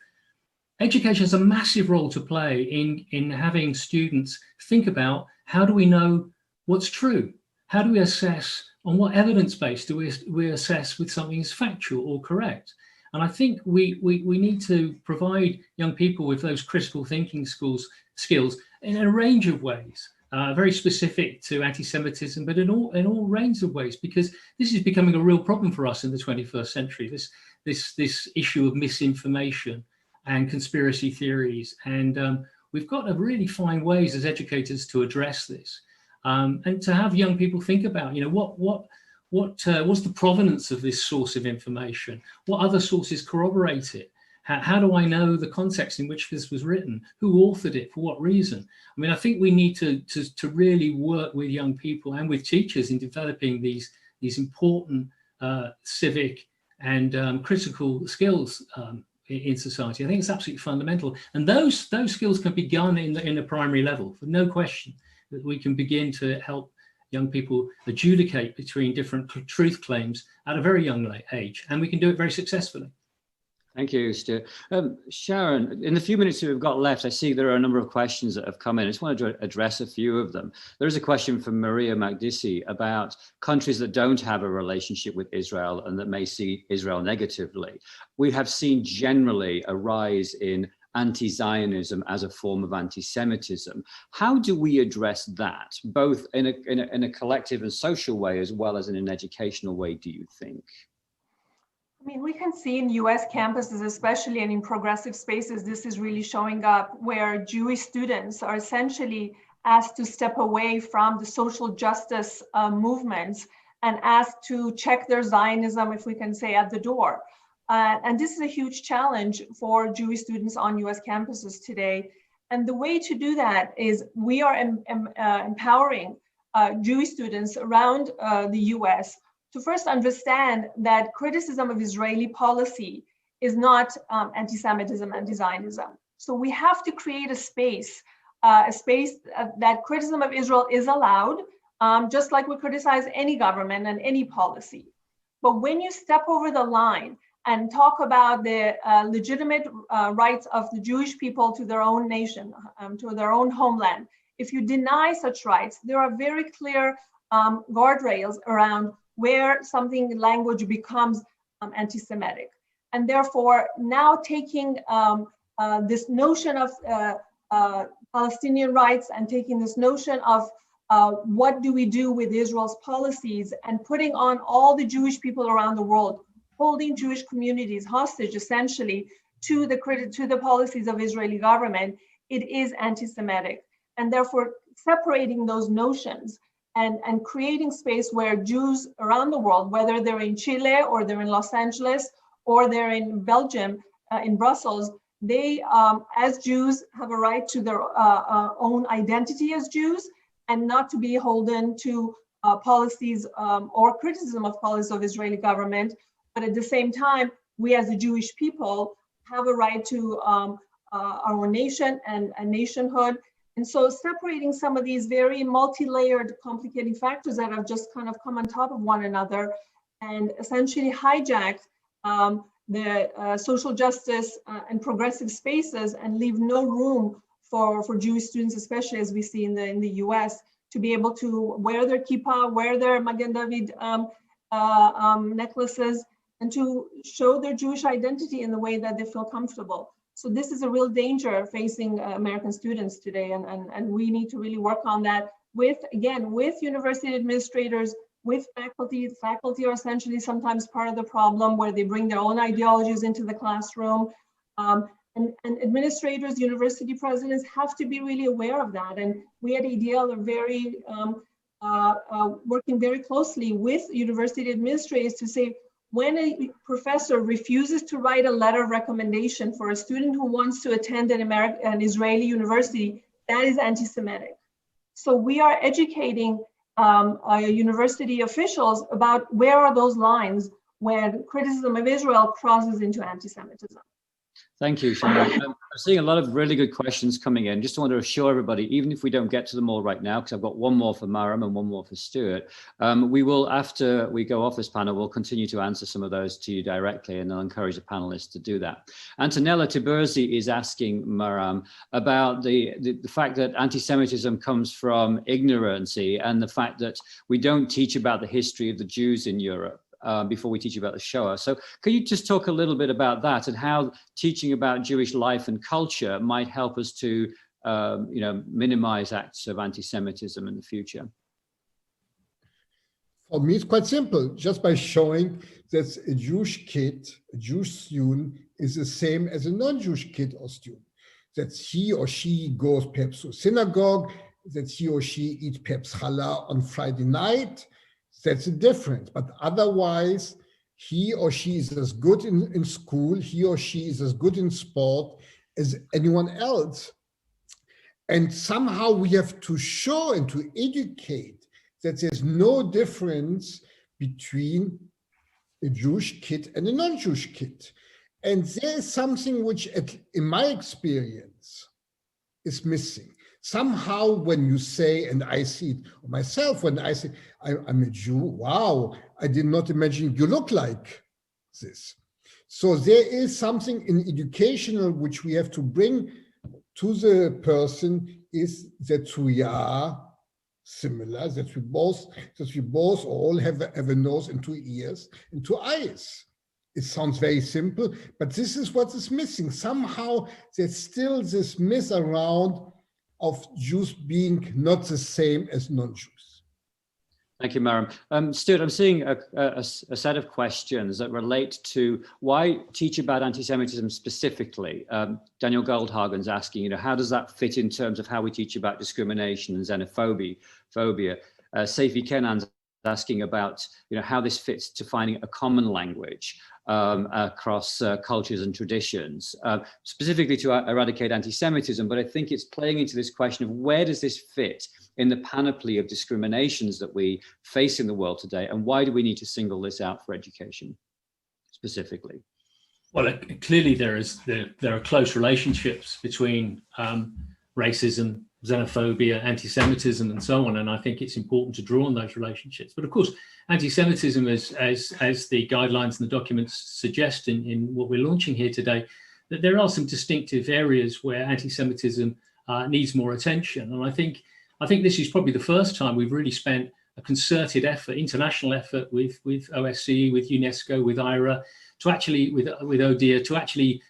education has a massive role to play in having students think about, how do we know what's true? How do we assess, on what evidence base do we assess with something is factual or correct? And I think we need to provide young people with those critical thinking skills in a range of ways, very specific to anti-Semitism, but in all range of ways, because this is becoming a real problem for us in the 21st century, this issue of misinformation and conspiracy theories. And we've got to really find ways as educators to address this. And to have young people think about, what's the provenance of this source of information? What other sources corroborate it? How do I know the context in which this was written? Who authored it? For what reason? I mean, I think we need to really work with young people and with teachers in developing these important civic and critical skills in society. I think it's absolutely fundamental. And those skills can be begun in the primary level, for no question, that we can begin to help young people adjudicate between different truth claims at a very young age, and we can do it very successfully. Thank you, Stuart. Sharon, in the few minutes we've got left, I see there are a number of questions that have come in. I just wanted to address a few of them. There is a question from Maria Magdisi about countries that don't have a relationship with Israel and that may see Israel negatively. We have seen generally a rise in anti-Zionism as a form of anti-Semitism. How do we address that, both in a collective and social way, as well as in an educational way, do you think? I mean, we can see in US campuses, especially, and in progressive spaces, this is really showing up, where Jewish students are essentially asked to step away from the social justice movements and asked to check their Zionism, if we can say, at the door. And this is a huge challenge for Jewish students on US campuses today. And the way to do that is we are empowering Jewish students around the US to first understand that criticism of Israeli policy is not anti-Semitism, anti-Zionism. So we have to create a space that criticism of Israel is allowed, just like we criticize any government and any policy. But when you step over the line and talk about the legitimate rights of the Jewish people to their own nation, to their own homeland, if you deny such rights, there are very clear guardrails around where something language becomes anti-Semitic. And therefore, now taking this notion of Palestinian rights and taking this notion of what do we do with Israel's policies and putting on all the Jewish people around the world, holding Jewish communities hostage essentially to the policies of Israeli government, it is anti-Semitic. And therefore separating those notions and creating space where Jews around the world, whether they're in Chile or they're in Los Angeles or they're in Belgium, in Brussels, they, as Jews, have a right to their own identity as Jews and not to be beholden to policies or criticism of policies of Israeli government. But at the same time, we as a Jewish people have a right to our own nation and nationhood. And so separating some of these very multi-layered complicating factors that have just kind of come on top of one another and essentially hijacked the social justice and progressive spaces and leave no room for Jewish students, especially as we see in the US, to be able to wear their kippah, wear their Magen David necklaces, and to show their Jewish identity in the way that they feel comfortable. So this is a real danger facing American students today, and we need to really work on that with university administrators, with faculty. The faculty are essentially sometimes part of the problem where they bring their own ideologies into the classroom. And administrators, university presidents have to be really aware of that. And we at ADL are very, working very closely with university administrators to say, when a professor refuses to write a letter of recommendation for a student who wants to attend an Israeli university, that is anti-Semitic. So we are educating university officials about where are those lines when criticism of Israel crosses into anti-Semitism. Thank you, Sharon. I'm seeing a lot of really good questions coming in. Just want to assure everybody, even if we don't get to them all right now, because I've got one more for Maram and one more for Stuart, we will, after we go off this panel, we'll continue to answer some of those to you directly, and I'll encourage the panelists to do that. Antonella Tiburzi is asking Maram about the fact that anti-Semitism comes from ignorancy and the fact that we don't teach about the history of the Jews in Europe. Before we teach you about the Shoah. So can you just talk a little bit about that and how teaching about Jewish life and culture might help us to minimize acts of anti-Semitism in the future? For me, it's quite simple, just by showing that a Jewish kid, a Jewish student, is the same as a non-Jewish kid or student. That he or she goes perhaps to synagogue, that he or she eats perhaps challah on Friday night. That's a difference, but otherwise, he or she is as good in school, he or she is as good in sport as anyone else. And somehow we have to show and to educate that there's no difference between a Jewish kid and a non-Jewish kid. And there is something which, in my experience, is missing. Somehow when you say, and I see it myself, when I say, I'm a Jew, wow, I did not imagine you look like this. So there is something in educational which we have to bring to the person, is that we are similar, that we both all have a nose and 2 ears and 2 eyes. It sounds very simple, but this is what is missing. Somehow there's still this myth around of Jews being not the same as non-Jews. Thank you, Maram. Stuart, I'm seeing a set of questions that relate to why teach about anti-Semitism specifically. Daniel Goldhagen's asking, how does that fit in terms of how we teach about discrimination and xenophobia? Seifi Kenan's asking about, how this fits to finding a common language across cultures and traditions, specifically to eradicate anti-Semitism. But I think it's playing into this question of where does this fit in the panoply of discriminations that we face in the world today, and why do we need to single this out for education specifically? Well, clearly there are close relationships between racism, xenophobia, anti-Semitism, and so on. And I think it's important to draw on those relationships. But of course, anti-Semitism, as the guidelines and the documents suggest in what we're launching here today, that there are some distinctive areas where anti-Semitism needs more attention. And I think this is probably the first time we've really spent a concerted effort, international effort with OSCE, with UNESCO, with IRA, to actually, with ODIHR, to actually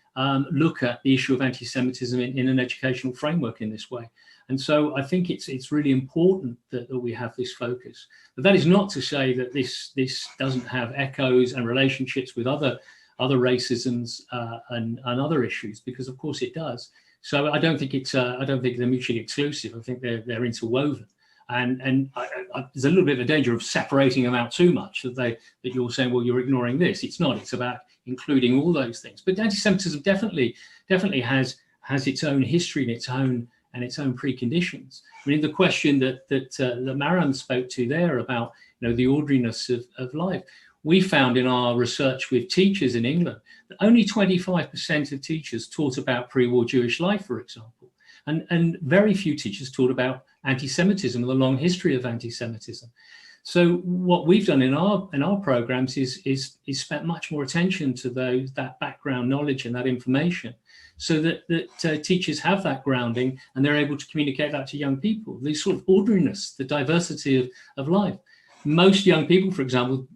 look at the issue of anti-Semitism in an educational framework in this way. And so I think it's really important that we have this focus. But that is not to say that this doesn't have echoes and relationships with other racisms and other issues, because of course it does. So I don't think they're mutually exclusive. I think they're interwoven. And there's a little bit of a danger of separating them out too much, that you're saying, well, you're ignoring this. It's not. It's about including all those things. But anti-Semitism definitely has its own history and its own preconditions. I mean, the question that Maran spoke to there about the ordinariness of life. We found in our research with teachers in England that only 25% of teachers taught about pre-war Jewish life, for example, and very few teachers taught about anti-Semitism, the long history of anti-Semitism. So what we've done in our programs is spent much more attention to that background knowledge and that information, so that teachers have that grounding and they're able to communicate that to young people. The sort of ordinariness, the diversity of life. Most young people, for example,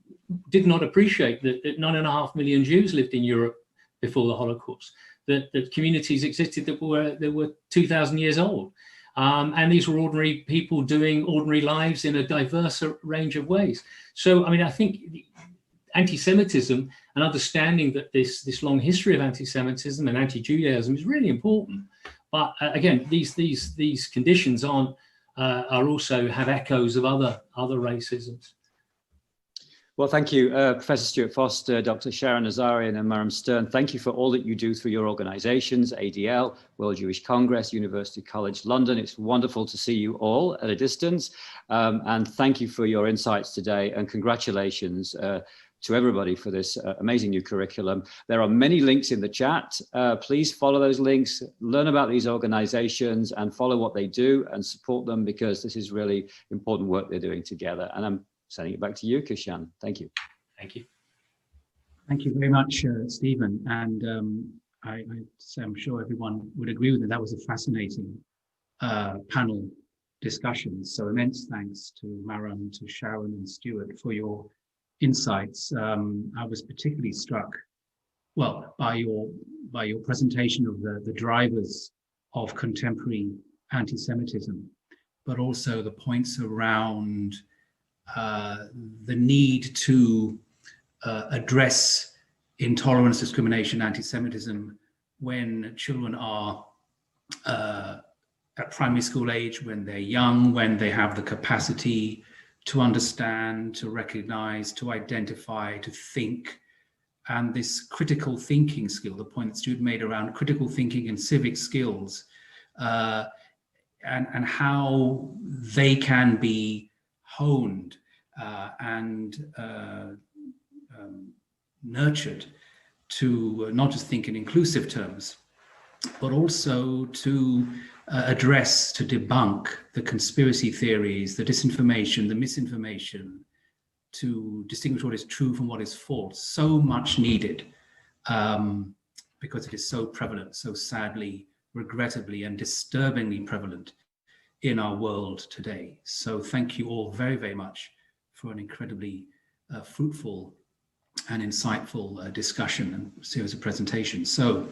did not appreciate that 9.5 million Jews lived in Europe before the Holocaust, that communities existed that were 2,000 years old. And these were ordinary people doing ordinary lives in a diverse range of ways. So, I mean, I think anti-Semitism and understanding that this long history of anti-Semitism and anti-Judaism is really important. But again, these conditions are also have echoes of other racisms. Well, thank you, Professor Stuart Foster, Dr. Sharon Azarian, and Maram Stern. Thank you for all that you do through your organizations, ADL, World Jewish Congress, University College London. It's wonderful to see you all at a distance. And thank you for your insights today, and congratulations to everybody for this amazing new curriculum. There are many links in the chat. Please follow those links, learn about these organizations and follow what they do and support them, because this is really important work they're doing together. And I'm sending it back to you, Kishan. Thank you. Thank you. Thank you very much, Stephen. And I'm sure everyone would agree with me. That was a fascinating panel discussion. So immense thanks to Maram, to Sharon and Stuart for your insights. I was particularly struck, well, by your presentation of the drivers of contemporary anti-Semitism, but also the points around the need to address intolerance, discrimination, anti-Semitism when children are at primary school age, when they're young, when they have the capacity to understand, to recognize, to identify, to think. And this critical thinking skill, the point that Stuart made around critical thinking and civic skills, and how they can be honed and nurtured to not just think in inclusive terms, but also to address, to debunk the conspiracy theories, the disinformation, the misinformation, to distinguish what is true from what is false. So much needed, because it is so prevalent, so sadly, regrettably, and disturbingly prevalent in our world today. So thank you all very, very much for an incredibly fruitful and insightful discussion and series of presentations. So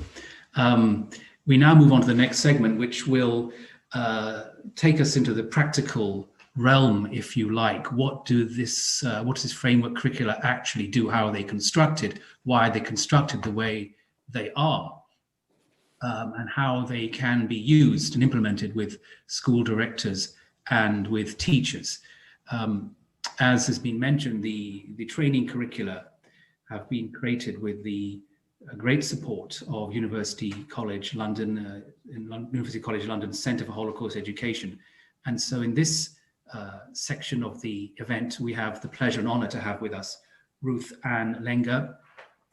we now move on to the next segment, which will take us into the practical realm, if you like. What does this framework curricula actually do? How are they constructed? Why are they constructed the way they are? And how they can be used and implemented with school directors and with teachers. As has been mentioned, the training curricula have been created with the great support of University College London, University College London Centre for Holocaust Education. And so in this section of the event, we have the pleasure and honour to have with us Ruth Ann Lenger,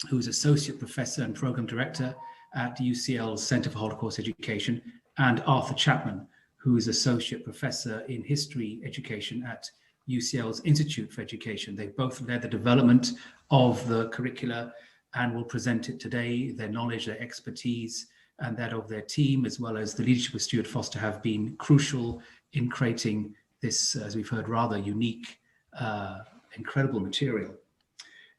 who is Associate Professor and Programme Director at UCL's Centre for Holocaust Education, and Arthur Chapman, who is Associate Professor in History Education at UCL's Institute for Education. They both led the development of the curricula and will present it today. Their knowledge, their expertise, and that of their team, as well as the leadership of Stuart Foster, have been crucial in creating this, as we've heard, rather unique, incredible material.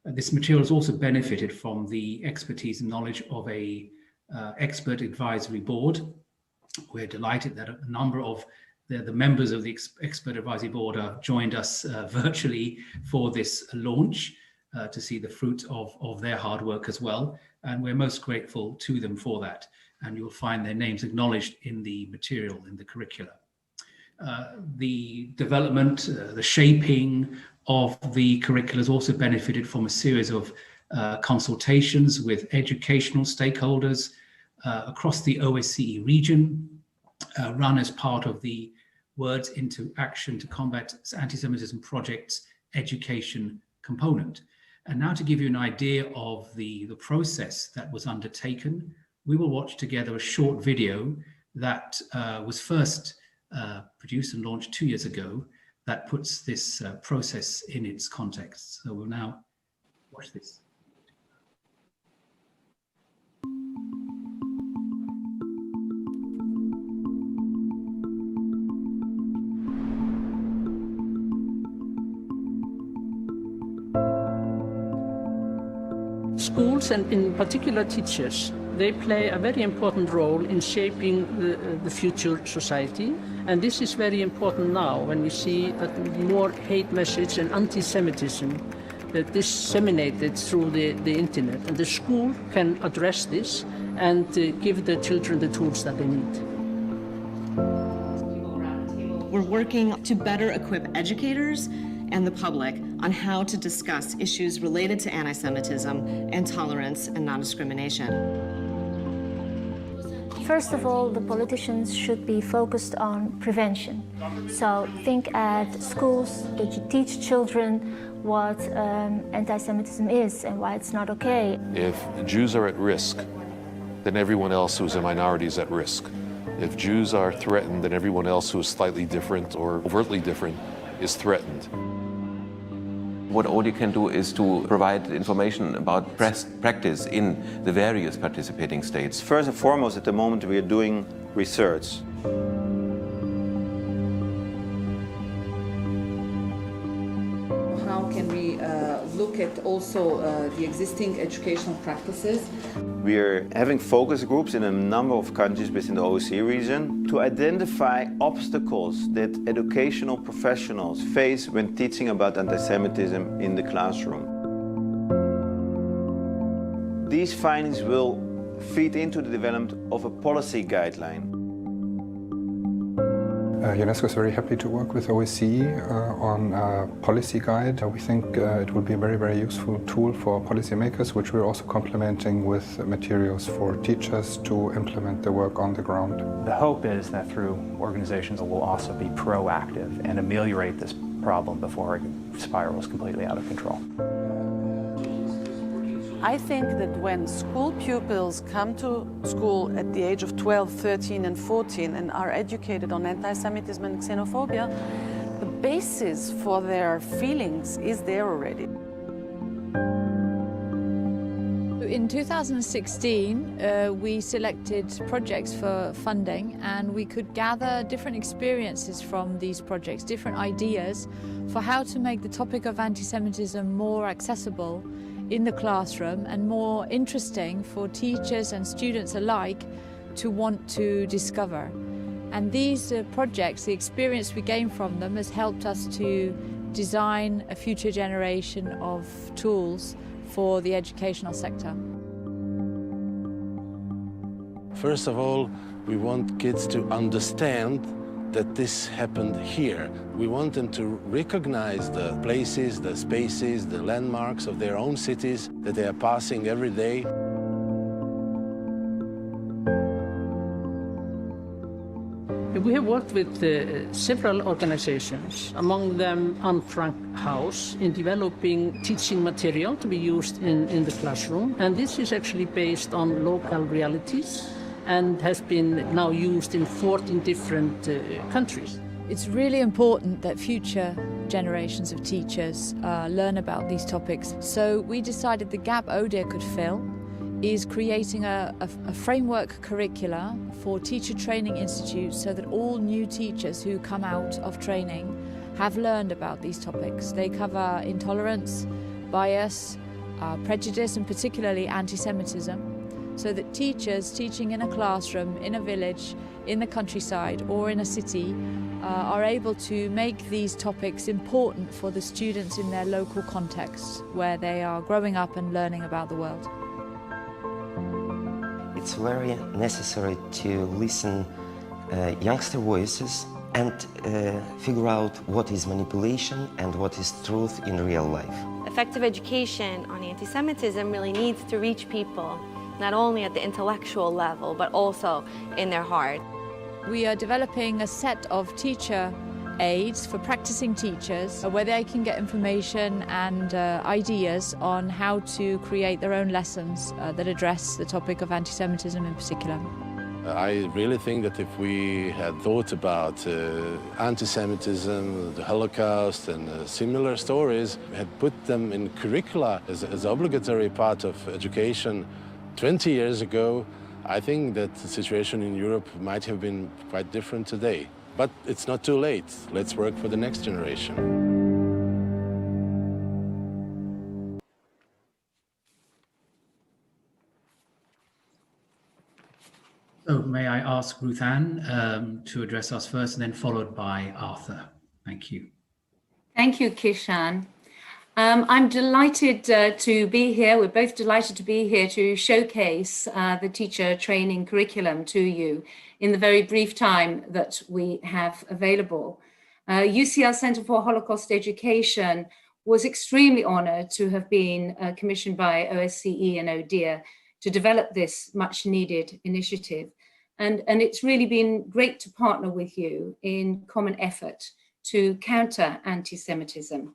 This material has also benefited from the expertise and knowledge of a expert advisory board. We're delighted that a number of the members of the expert advisory board have joined us virtually for this launch to see the fruit of their hard work as well. And we're most grateful to them for that. And you'll find their names acknowledged in the material, in the curricula. The development, the shaping of the curricula has also benefited from a series of consultations with educational stakeholders across the OSCE region, run as part of the Words into Action to Combat Anti-Semitism Project's education component. And now to give you an idea of the process that was undertaken, we will watch together a short video that was first produced and launched 2 years ago that puts this process in its context. So we'll now watch this. Schools, and in particular teachers, they play a very important role in shaping the future society. And this is very important now when we see that more hate message and anti-Semitism disseminated through the internet. And the school can address this and give the children the tools that they need. We're working to better equip educators and the public on how to discuss issues related to anti-Semitism and tolerance and non-discrimination. First of all, the politicians should be focused on prevention. So think at schools that you teach children what anti-Semitism is and why it's not okay. If Jews are at risk, then everyone else who's a minority is at risk. If Jews are threatened, then everyone else who is slightly different or overtly different is threatened. What ODI can do is to provide information about best practice in the various participating states. First and foremost, at the moment, we are doing research. How can we look at also the existing educational practices? We are having focus groups in a number of countries within the OSCE region to identify obstacles that educational professionals face when teaching about anti-Semitism in the classroom. These findings will feed into the development of a policy guideline. UNESCO is very happy to work with OSCE on a policy guide. We think it will be a very, very useful tool for policymakers, which we're also complementing with materials for teachers to implement the work on the ground. The hope is that through organizations will also be proactive and ameliorate this problem before it spirals completely out of control. I think that when school pupils come to school at the age of 12, 13 and 14 and are educated on anti-Semitism and xenophobia, the basis for their feelings is there already. In 2016, we selected projects for funding, and we could gather different experiences from these projects, different ideas for how to make the topic of anti-Semitism more accessible in the classroom and more interesting for teachers and students alike to want to discover. And these projects, the experience we gain from them has helped us to design a future generation of tools for the educational sector. First of all, we want kids to understand that this happened here. We want them to recognize the places, the spaces, the landmarks of their own cities that they are passing every day. We have worked with several organizations, among them Anne Frank House, in developing teaching material to be used in the classroom. And this is actually based on local realities and has been now used in 14 different countries. It's really important that future generations of teachers learn about these topics. So we decided the gap ODIHR could fill is creating a framework curricula for teacher training institutes so that all new teachers who come out of training have learned about these topics. They cover intolerance, bias, prejudice, and particularly anti-Semitism, so that teachers teaching in a classroom, in a village, in the countryside or in a city are able to make these topics important for the students in their local context where they are growing up and learning about the world. It's very necessary to listen youngster voices and figure out what is manipulation and what is truth in real life. Effective education on anti-Semitism really needs to reach people, not only at the intellectual level, but also in their heart. We are developing a set of teacher aids for practicing teachers where they can get information and ideas on how to create their own lessons that address the topic of anti-Semitism in particular. I really think that if we had thought about anti-Semitism, the Holocaust and similar stories, had put them in curricula as obligatory part of education 20 years ago, I think that the situation in Europe might have been quite different today. But it's not too late. Let's work for the next generation. So may I ask Ruth Ann to address us first and then followed by Arthur. Thank you. Thank you, Kishan. I'm delighted to be here. We're both delighted to be here to showcase the teacher training curriculum to you in the very brief time that we have available. UCL Center for Holocaust Education was extremely honored to have been commissioned by OSCE and ODIHR to develop this much needed initiative. And it's really been great to partner with you in common effort to counter anti-Semitism.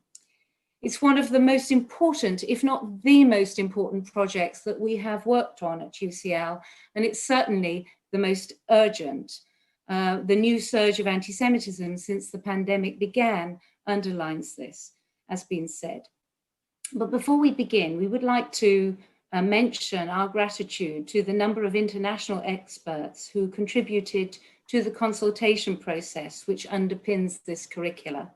It's one of the most important, if not the most important projects that we have worked on at UCL, and it's certainly the most urgent. The new surge of anti-Semitism since the pandemic began underlines this, as been said. But before we begin, we would like to mention our gratitude to the number of international experts who contributed to the consultation process which underpins this curricula.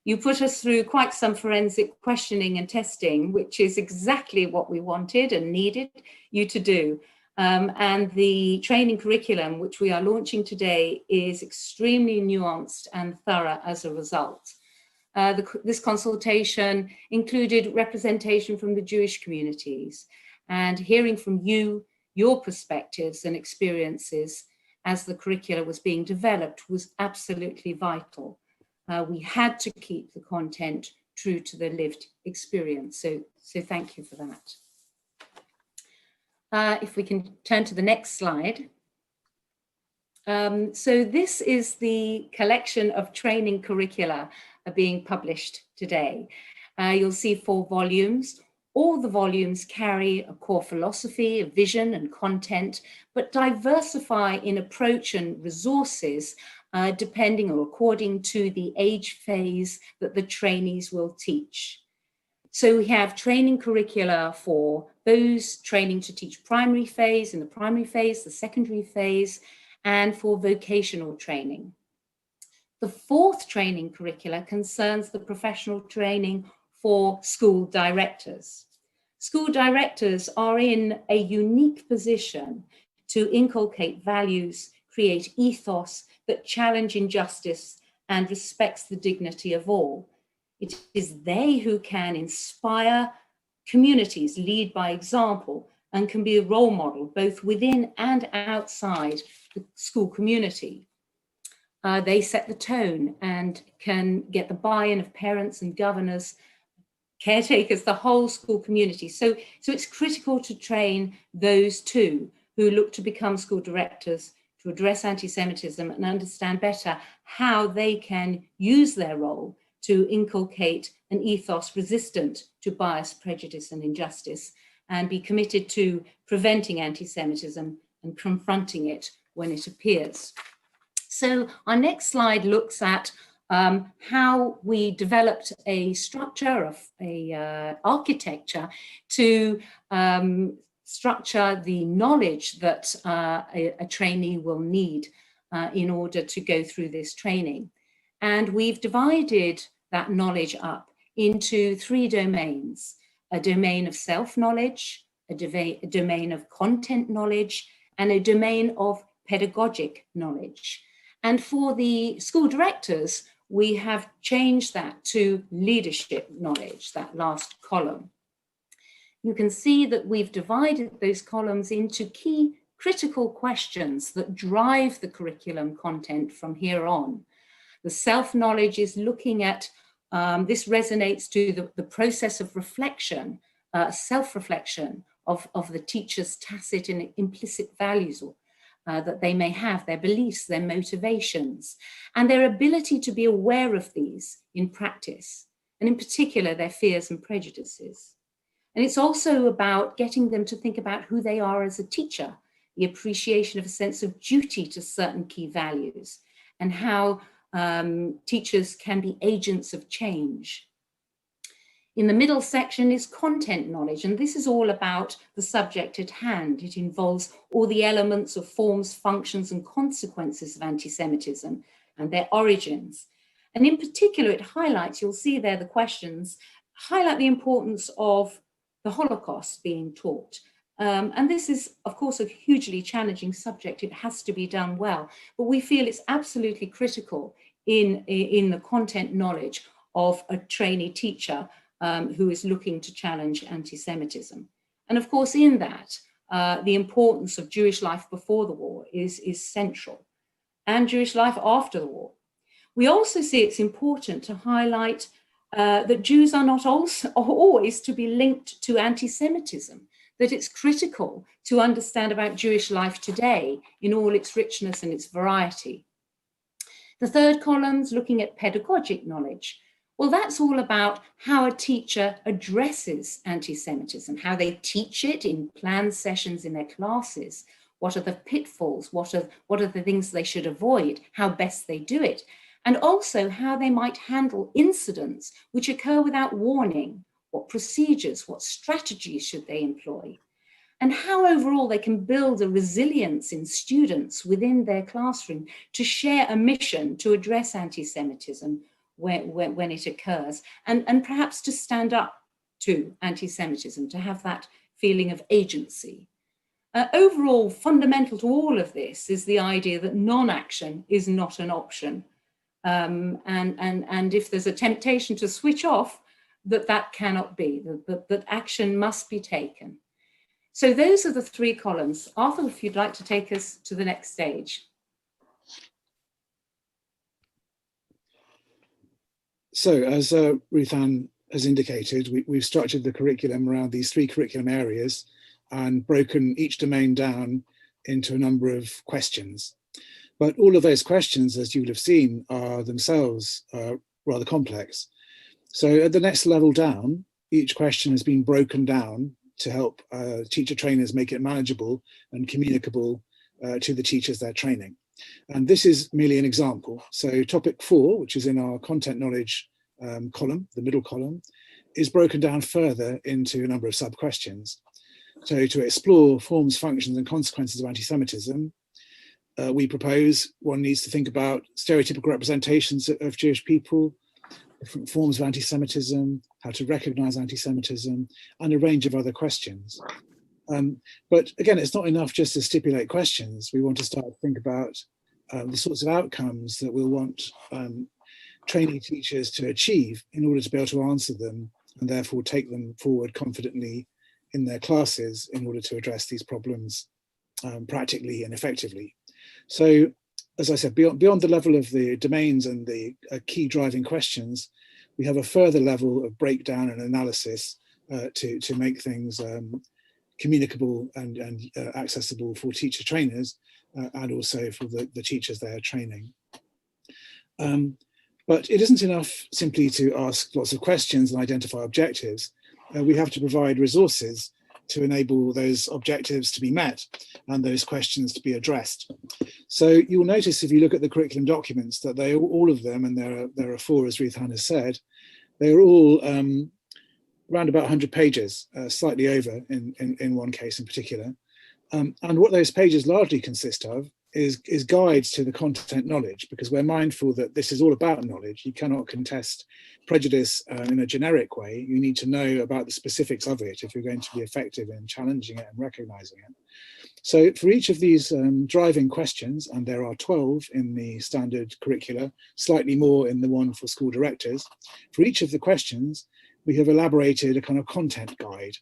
You put us through quite some forensic questioning and testing, which is exactly what we wanted and needed you to do. And the training curriculum, which we are launching today, is extremely nuanced and thorough as a result. This consultation included representation from the Jewish communities and hearing from you, your perspectives and experiences as the curricula was being developed was absolutely vital. We had to keep the content true to the lived experience. So thank you for that. If we can turn to the next slide. So this is the collection of training curricula being published today. You'll see 4 volumes. All the volumes carry a core philosophy, a vision and content, but diversify in approach and resources depending or according to the age phase that the trainees will teach. So we have training curricula for those training to teach primary phase, in the primary phase, the secondary phase, and for vocational training. The 4th training curricula concerns the professional training for school directors. School directors are in a unique position to inculcate values, create ethos, that challenge injustice and respects the dignity of all. It is they who can inspire communities, lead by example, and can be a role model both within and outside the school community. They set the tone and can get the buy-in of parents and governors, caretakers, the whole school community. So it's critical to train those too who look to become school directors to address anti-Semitism and understand better how they can use their role to inculcate an ethos resistant to bias, prejudice, and injustice, and be committed to preventing anti-Semitism and confronting it when it appears. So our next slide looks at how we developed a structure of architecture to structure the knowledge that a trainee will need in order to go through this training. And we've divided that knowledge up into 3 domains: a domain of self-knowledge, a domain of content knowledge, and a domain of pedagogic knowledge. And for the school directors, we have changed that to leadership knowledge, that last column. You can see that we've divided those columns into key critical questions that drive the curriculum content from here on. The self-knowledge is looking at, this resonates to the process of reflection, self-reflection of the teacher's tacit and implicit values that they may have, their beliefs, their motivations, and their ability to be aware of these in practice, and in particular, their fears and prejudices. And it's also about getting them to think about who they are as a teacher, the appreciation of a sense of duty to certain key values, and how teachers can be agents of change. In the middle section is content knowledge, and this is all about the subject at hand. It involves all the elements of forms, functions, and consequences of anti-Semitism and their origins. And in particular, it highlights, you'll see there the questions, highlight the importance of the Holocaust being taught. And this is, of course, a hugely challenging subject. It has to be done well, but we feel it's absolutely critical in the content knowledge of a trainee teacher who is looking to challenge anti-Semitism. And of course, in that, the importance of Jewish life before the war is central, and Jewish life after the war. We also see it's important to highlight that Jews are not always to be linked to anti-Semitism, that it's critical to understand about Jewish life today in all its richness and its variety. The third column's looking at pedagogic knowledge. Well, that's all about how a teacher addresses anti-Semitism, how they teach it in planned sessions in their classes. What are the pitfalls? What are the things they should avoid? How best they do it? And also how they might handle incidents which occur without warning. What procedures, what strategies should they employ? And how overall they can build a resilience in students within their classroom to share a mission to address anti-Semitism when it occurs, and perhaps to stand up to anti-Semitism, to have that feeling of agency. Overall, fundamental to all of this is the idea that non-action is not an option. And if there's a temptation to switch off, that cannot be, that action must be taken. So those are the 3 columns. Arthur, if you'd like to take us to the next stage. So as Ruth Ann has indicated, we've structured the curriculum around these 3 curriculum areas and broken each domain down into a number of questions. But all of those questions, as you'll have seen, are themselves rather complex. So at the next level down, each question has been broken down to help teacher trainers make it manageable and communicable to the teachers they're training. And this is merely an example. So topic 4, which is in our content knowledge column, the middle column, is broken down further into a number of sub-questions. So to explore forms, functions, and consequences of anti-Semitism, we propose one needs to think about stereotypical representations of Jewish people, different forms of anti-Semitism, how to recognize anti-Semitism, and a range of other questions. But again, it's not enough just to stipulate questions. We want to start to think about the sorts of outcomes that we'll want training teachers to achieve in order to be able to answer them and therefore take them forward confidently in their classes in order to address these problems practically and effectively. So, as I said, beyond the level of the domains and the key driving questions, we have a further level of breakdown and analysis to make things communicable and accessible for teacher trainers and also for the teachers they are training. But it isn't enough simply to ask lots of questions and identify objectives. We have to provide resources to enable those objectives to be met and those questions to be addressed. So you'll notice if you look at the curriculum documents that they all of them, and there are 4, as Ruthann has said, they are all around about 100 pages, slightly over in one case in particular. And what those pages largely consist of is guides to the content knowledge, because we're mindful that this is all about knowledge. You cannot contest prejudice in a generic way. You need to know about the specifics of it if you're going to be effective in challenging it and recognizing it. So for each of these driving questions, and there are 12 in the standard curricula, slightly more in the one for school directors, for each of the questions, we have elaborated a kind of content guide.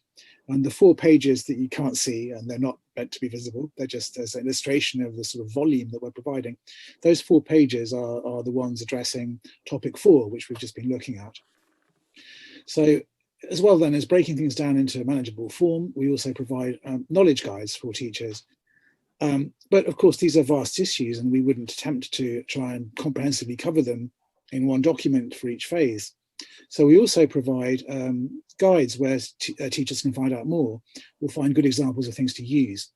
And the 4 pages that you can't see, and they're not meant to be visible, they're just as an illustration of the sort of volume that we're providing. Those 4 pages are the ones addressing topic 4, which we've just been looking at. So as well then as breaking things down into a manageable form, we also provide knowledge guides for teachers. But of course, these are vast issues and we wouldn't attempt to try and comprehensively cover them in one document for each phase. So we also provide guides where teachers can find out more or find good examples of things to use.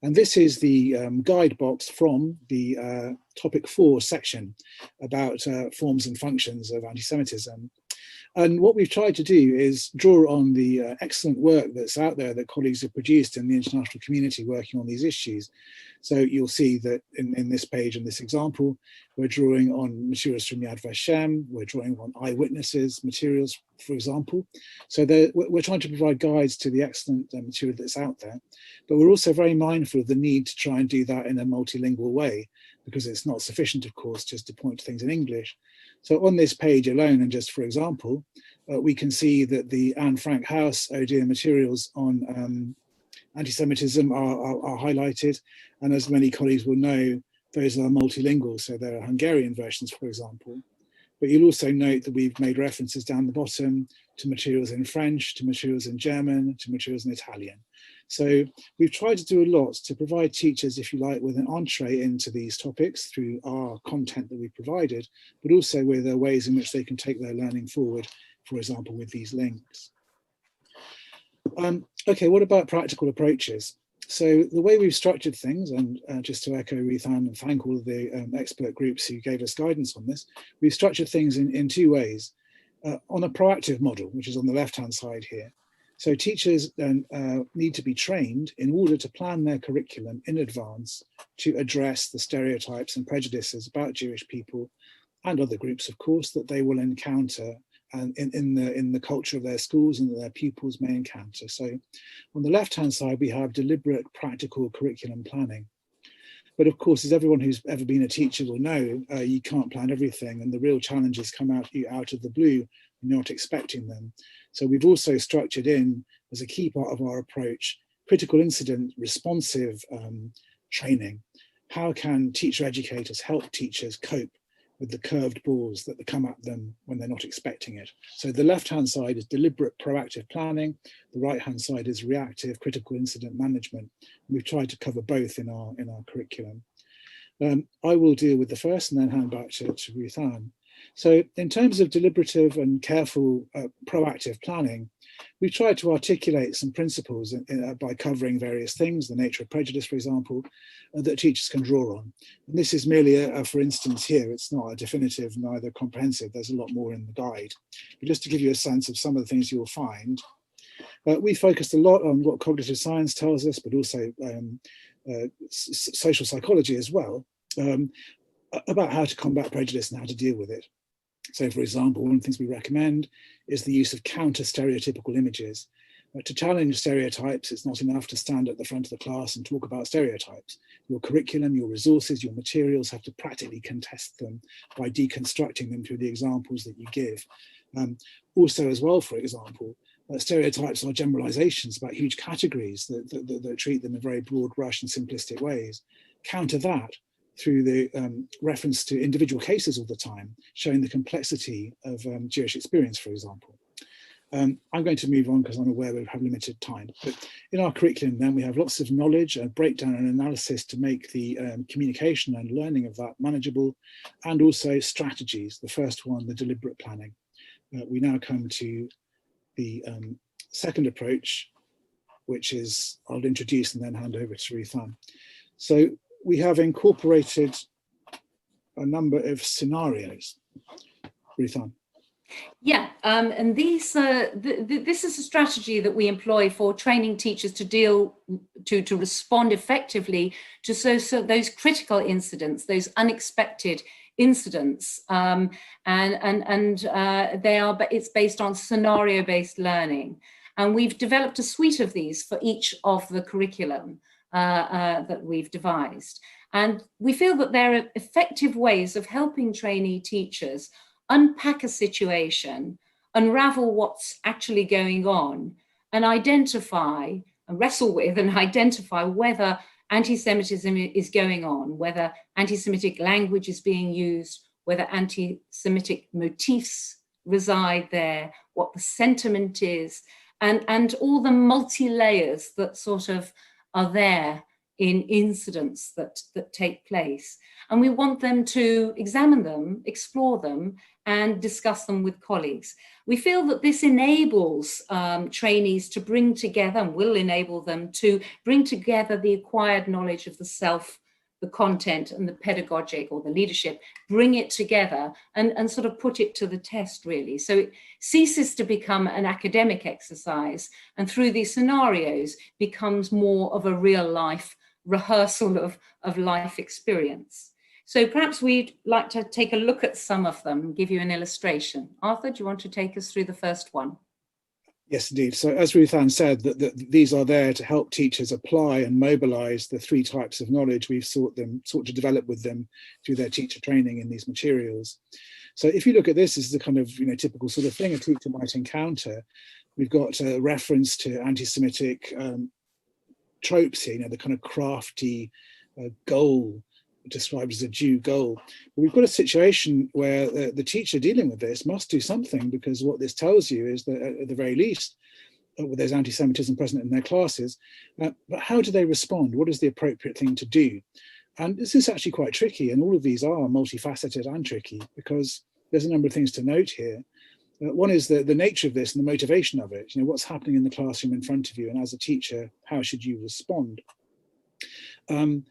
And this is the guide box from the topic 4 section about forms and functions of anti-Semitism. And what we've tried to do is draw on the excellent work that's out there that colleagues have produced in the international community working on these issues. So you'll see that in this page, in this example, we're drawing on materials from Yad Vashem, we're drawing on eyewitnesses materials, for example. So we're trying to provide guides to the excellent material that's out there, but we're also very mindful of the need to try and do that in a multilingual way, because it's not sufficient, of course, just to point to things in English. So on this page alone, and just for example, we can see that the Anne Frank House ODIHR materials on anti-Semitism are highlighted. And as many colleagues will know, those are multilingual. So there are Hungarian versions, for example. But you'll also note that we've made references down the bottom to materials in French, to materials in German, to materials in Italian. So we've tried to do a lot to provide teachers, if you like, with an entree into these topics through our content that we've provided, but also with ways in which they can take their learning forward, for example, with these links. Okay, what about practical approaches? So the way we've structured things, and just to echo Ruthann and thank all of the expert groups who gave us guidance on this, we've structured things in 2 ways. On a proactive model, which is on the left-hand side here. So teachers then need to be trained in order to plan their curriculum in advance to address the stereotypes and prejudices about Jewish people and other groups, of course, that they will encounter and in the culture of their schools and that their pupils may encounter. So on the left-hand side, we have deliberate practical curriculum planning. But of course, as everyone who's ever been a teacher will know, you can't plan everything, and the real challenges come out of the blue when you're not expecting them. So we've also structured in, as a key part of our approach, critical incident responsive training. How can teacher educators help teachers cope with the curved balls that come at them when they're not expecting it? So the left-hand side is deliberate proactive planning. The right-hand side is reactive critical incident management. We've tried to cover both in our curriculum. I will deal with the first and then hand back to Ruthann. So in terms of deliberative and careful proactive planning, we've tried to articulate some principles by covering various things, the nature of prejudice, for example, that teachers can draw on. And this is merely for instance here, it's not a definitive, neither comprehensive, there's a lot more in the guide. But just to give you a sense of some of the things you'll find, we focused a lot on what cognitive science tells us, but also social psychology as well, about how to combat prejudice and how to deal with it. So for example, one of the things we recommend is the use of counter-stereotypical images. To challenge stereotypes, it's not enough to stand at the front of the class and talk about stereotypes. Your curriculum, your resources, your materials have to practically contest them by deconstructing them through the examples that you give. Also as well, for example, stereotypes are generalizations about huge categories that treat them in very broad brush and simplistic ways. Counter that through the reference to individual cases all the time, showing the complexity of Jewish experience, for example. I'm going to move on because I'm aware we have limited time. But in our curriculum then we have lots of knowledge, breakdown and analysis to make the communication and learning of that manageable, and also strategies. The first one, the deliberate planning. We now come to the second approach, which is I'll introduce and then hand over to Ruth Ann. So we have incorporated a number of scenarios. Ruth Ann. Yeah, and these this is a strategy that we employ for training teachers to respond effectively to those critical incidents, those unexpected incidents, it's based on scenario-based learning, and we've developed a suite of these for each of the curriculum that we've devised, and we feel that there are effective ways of helping trainee teachers unpack a situation, unravel what's actually going on, and identify, and wrestle with and identify whether anti-Semitism is going on, whether anti-Semitic language is being used, whether anti-Semitic motifs reside there, what the sentiment is, and all the multi-layers that sort of are there in incidents that take place. And we want them to examine them, explore them, and discuss them with colleagues. We feel that this enables trainees to bring together, and will enable them to bring together the acquired knowledge of the self, the content, and the pedagogic or the leadership, bring it together and sort of put it to the test, really. So it ceases to become an academic exercise, and through these scenarios becomes more of a real life rehearsal of life experience. So perhaps we'd like to take a look at some of them and give you an illustration. Arthur, do you want to take us through the first one? Yes, indeed. So as Ruth Ann said, that these are there to help teachers apply and mobilize the three types of knowledge we've sought to develop with them through their teacher training in these materials. So if you look at this as the kind of typical sort of thing a teacher might encounter, we've got a reference to anti-Semitic tropes here, the kind of crafty goal described as a Jew goal. But we've got a situation where the teacher dealing with this must do something, because what this tells you is that at the very least, there's anti-Semitism present in their classes, but how do they respond? What is the appropriate thing to do? And this is actually quite tricky, and all of these are multifaceted and tricky, because there's a number of things to note here. One is the nature of this and the motivation of it. What's happening in the classroom in front of you, and as a teacher, how should you respond? And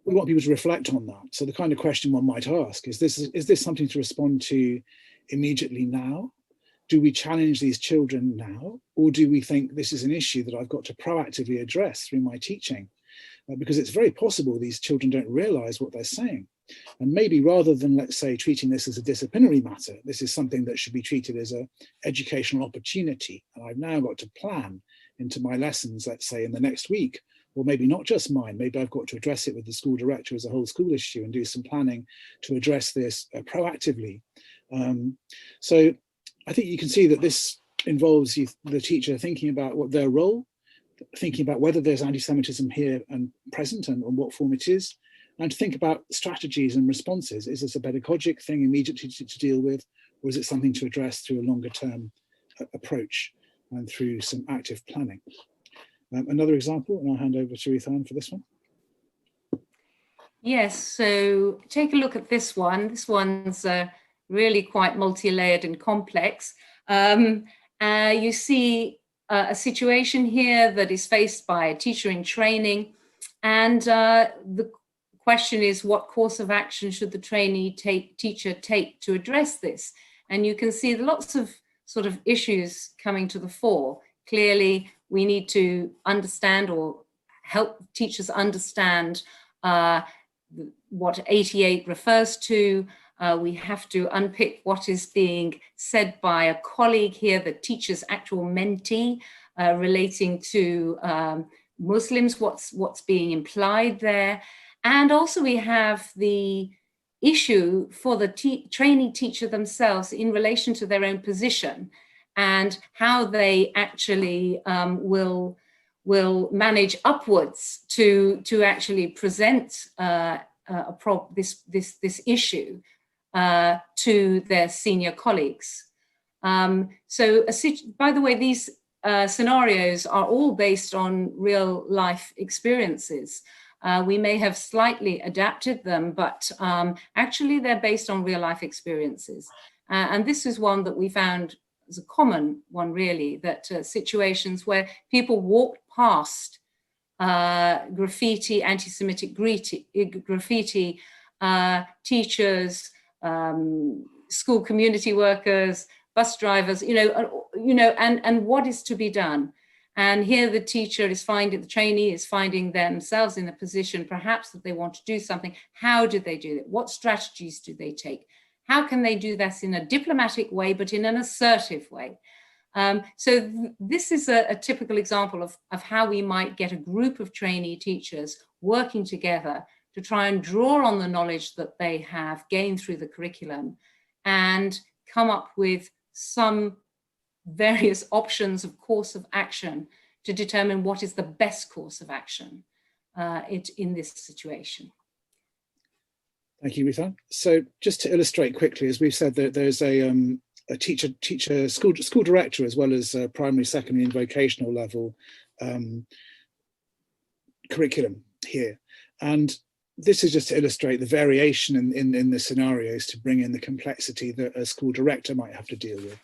we want people to reflect on that. So the kind of question one might ask is this something to respond to immediately now? Do we challenge these children now? Or do we think this is an issue that I've got to proactively address through my teaching? Because it's very possible these children don't realize what they're saying. And maybe rather than, let's say, treating this as a disciplinary matter, this is something that should be treated as an educational opportunity. And I've now got to plan into my lessons, let's say, in the next week, or maybe not just mine, maybe I've got to address it with the school director as a whole school issue and do some planning to address this proactively. So I think you can see that this involves the teacher thinking about what their role, thinking about whether there's anti-Semitism here and present and what form it is, and to think about strategies and responses. Is this a pedagogic thing immediately to deal with, or is it something to address through a longer term approach and through some active planning? Another example, and I'll hand over to Ruth Ann for this one. Yes, so take a look at this one. This one's really quite multi-layered and complex. You see a situation here that is faced by a teacher in training, and the question is, what course of action should the trainee teacher take to address this? And you can see lots of sort of issues coming to the fore. Clearly, we need to understand or help teachers understand what 88 refers to, We have to unpick what is being said by a colleague here, the teacher's actual mentee, relating to Muslims, what's being implied there. And also we have the issue for the trainee teacher themselves in relation to their own position and how they actually will manage upwards to actually present this issue to their senior colleagues. So by the way, these scenarios are all based on real life experiences. We may have slightly adapted them, but actually they're based on real life experiences. And this is one that we found as a common one, really, that situations where people walked past graffiti, anti-Semitic graffiti, teachers, school community workers, bus drivers, and what is to be done. And here the teacher is the trainee is finding themselves in a position perhaps that they want to do something. How do they do it? What strategies do they take? How can they do this in a diplomatic way, but in an assertive way? So this is a typical example of how we might get a group of trainee teachers working together to try and draw on the knowledge that they have gained through the curriculum and come up with some various options of course of action to determine what is the best course of action in this situation. Thank you, Ruthann. So just to illustrate quickly, as we've said, there's a school director, as well as primary, secondary and vocational level curriculum here. And this is just to illustrate the variation in the scenarios to bring in the complexity that a school director might have to deal with.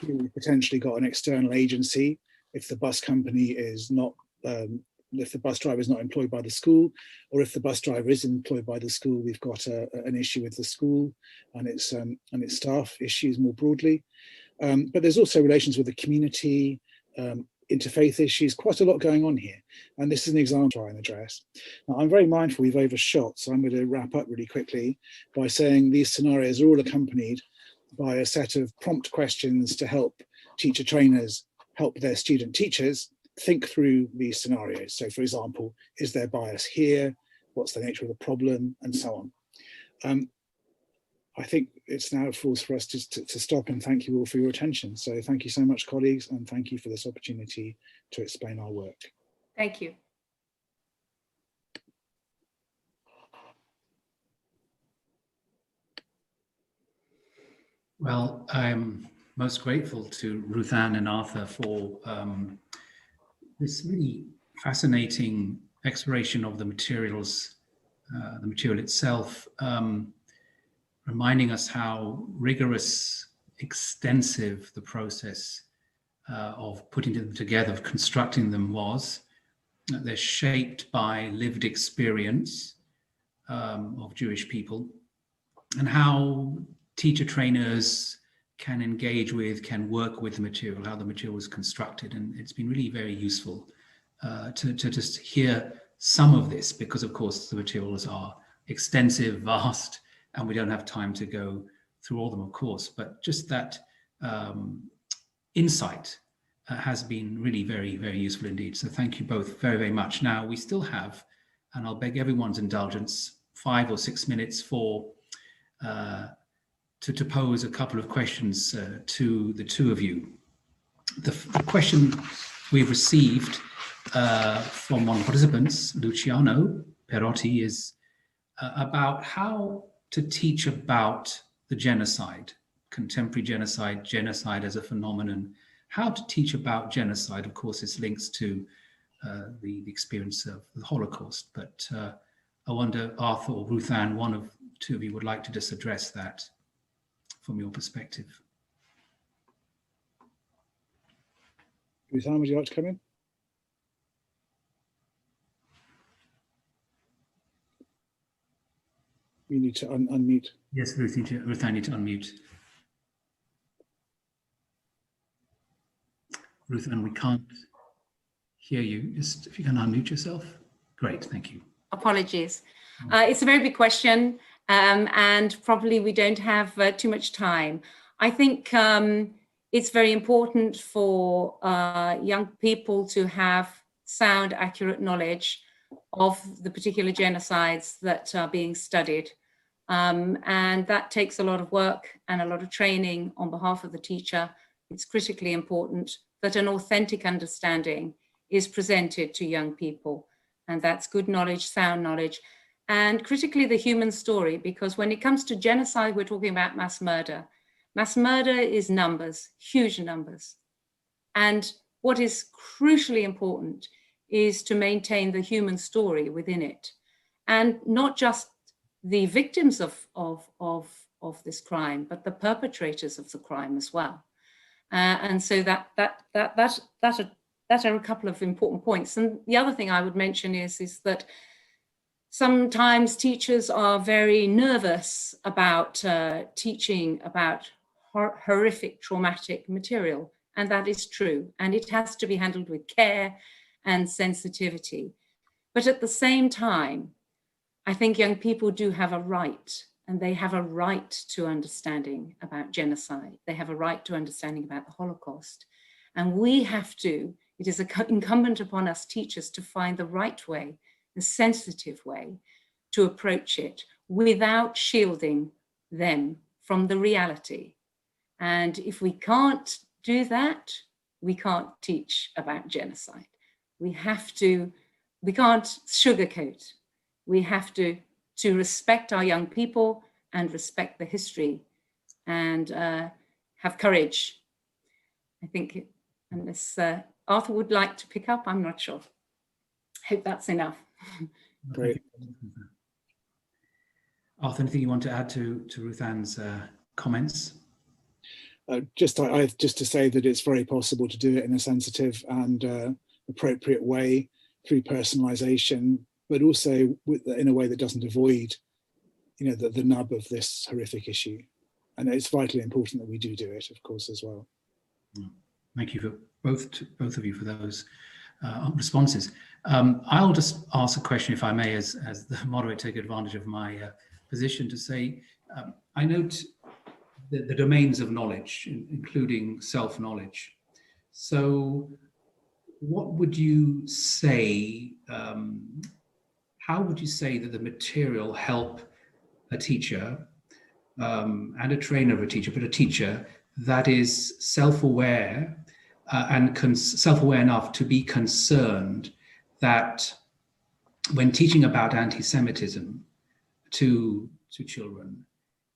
You've potentially got an external agency if the bus company is not, if the bus driver is not employed by the school, or if the bus driver is employed by the school, we've got an issue with the school and its staff issues more broadly. But there's also relations with the community, interfaith issues, quite a lot going on here. And this is an example to try and address. Now, I'm very mindful we've overshot, so I'm going to wrap up really quickly by saying these scenarios are all accompanied by a set of prompt questions to help teacher trainers help their student teachers think through these scenarios. So for example, is there bias here? What's the nature of the problem? And so on. I think it's now falls for us to stop and thank you all for your attention. So thank you so much, colleagues, and thank you for this opportunity to explain our work. Thank you. Well, I'm most grateful to Ruthann and Arthur for this really fascinating exploration of the materials, the material itself, reminding us how rigorous, extensive the process of putting them together, of constructing them was. They're shaped by lived experience of Jewish people, and how teacher trainers can engage with, can work with the material, how the material was constructed. And it's been really very useful to just hear some of this, because of course the materials are extensive, vast, and we don't have time to go through all of them, of course, but just that insight has been really very, very useful indeed. So thank you both very, very much. Now we still have, and I'll beg everyone's indulgence, 5 or 6 minutes for to pose a couple of questions to the two of you. The question we've received from one of the participants, Luciano Perotti, is about how to teach about the genocide, contemporary genocide, genocide as a phenomenon, how to teach about genocide. Of course, it's links to the experience of the Holocaust, but I wonder, Arthur or Ruthann, one of two of you would like to just address that from your perspective. Ruthann, would you like to come in? We need to unmute. Yes, Ruthann, need to unmute. Ruthann, we can't hear you. Just if you can unmute yourself. Great, thank you. Apologies. It's a very big question. and probably we don't have too much time. I think it's very important for young people to have sound, accurate knowledge of the particular genocides that are being studied. And that takes a lot of work and a lot of training on behalf of the teacher. It's critically important that an authentic understanding is presented to young people. And that's good knowledge, sound knowledge, and critically the human story, because when it comes to genocide, we're talking about mass murder. Mass murder is numbers, huge numbers. And what is crucially important is to maintain the human story within it. And not just the victims of this crime, but the perpetrators of the crime as well. And so that are a couple of important points. And the other thing I would mention is that sometimes teachers are very nervous about teaching about horrific traumatic material, and that is true. And it has to be handled with care and sensitivity. But at the same time, I think young people do have a right, and they have a right to understanding about genocide. They have a right to understanding about the Holocaust. And we have to, it is incumbent upon us teachers to find the right way, the sensitive way to approach it without shielding them from the reality. And if we can't do that, we can't teach about genocide. We can't sugarcoat. We have to respect our young people and respect the history and have courage. I think, unless Arthur would like to pick up, I'm not sure. Hope that's enough. Great. Arthur, anything you want to add to Ruth Ann's comments? Just to say that it's very possible to do it in a sensitive and appropriate way through personalization, but also in a way that doesn't avoid, the nub of this horrific issue. And it's vitally important that we do it, of course, as well. Thank you for both of you for those responses. I'll just ask a question, if I may, as the moderator, take advantage of my position to say, I note the domains of knowledge, including self-knowledge. So what would you say, how would you say that the material help a teacher and a trainer of a teacher, but a teacher that is self-aware and self-aware enough to be concerned that when teaching about anti-Semitism to children,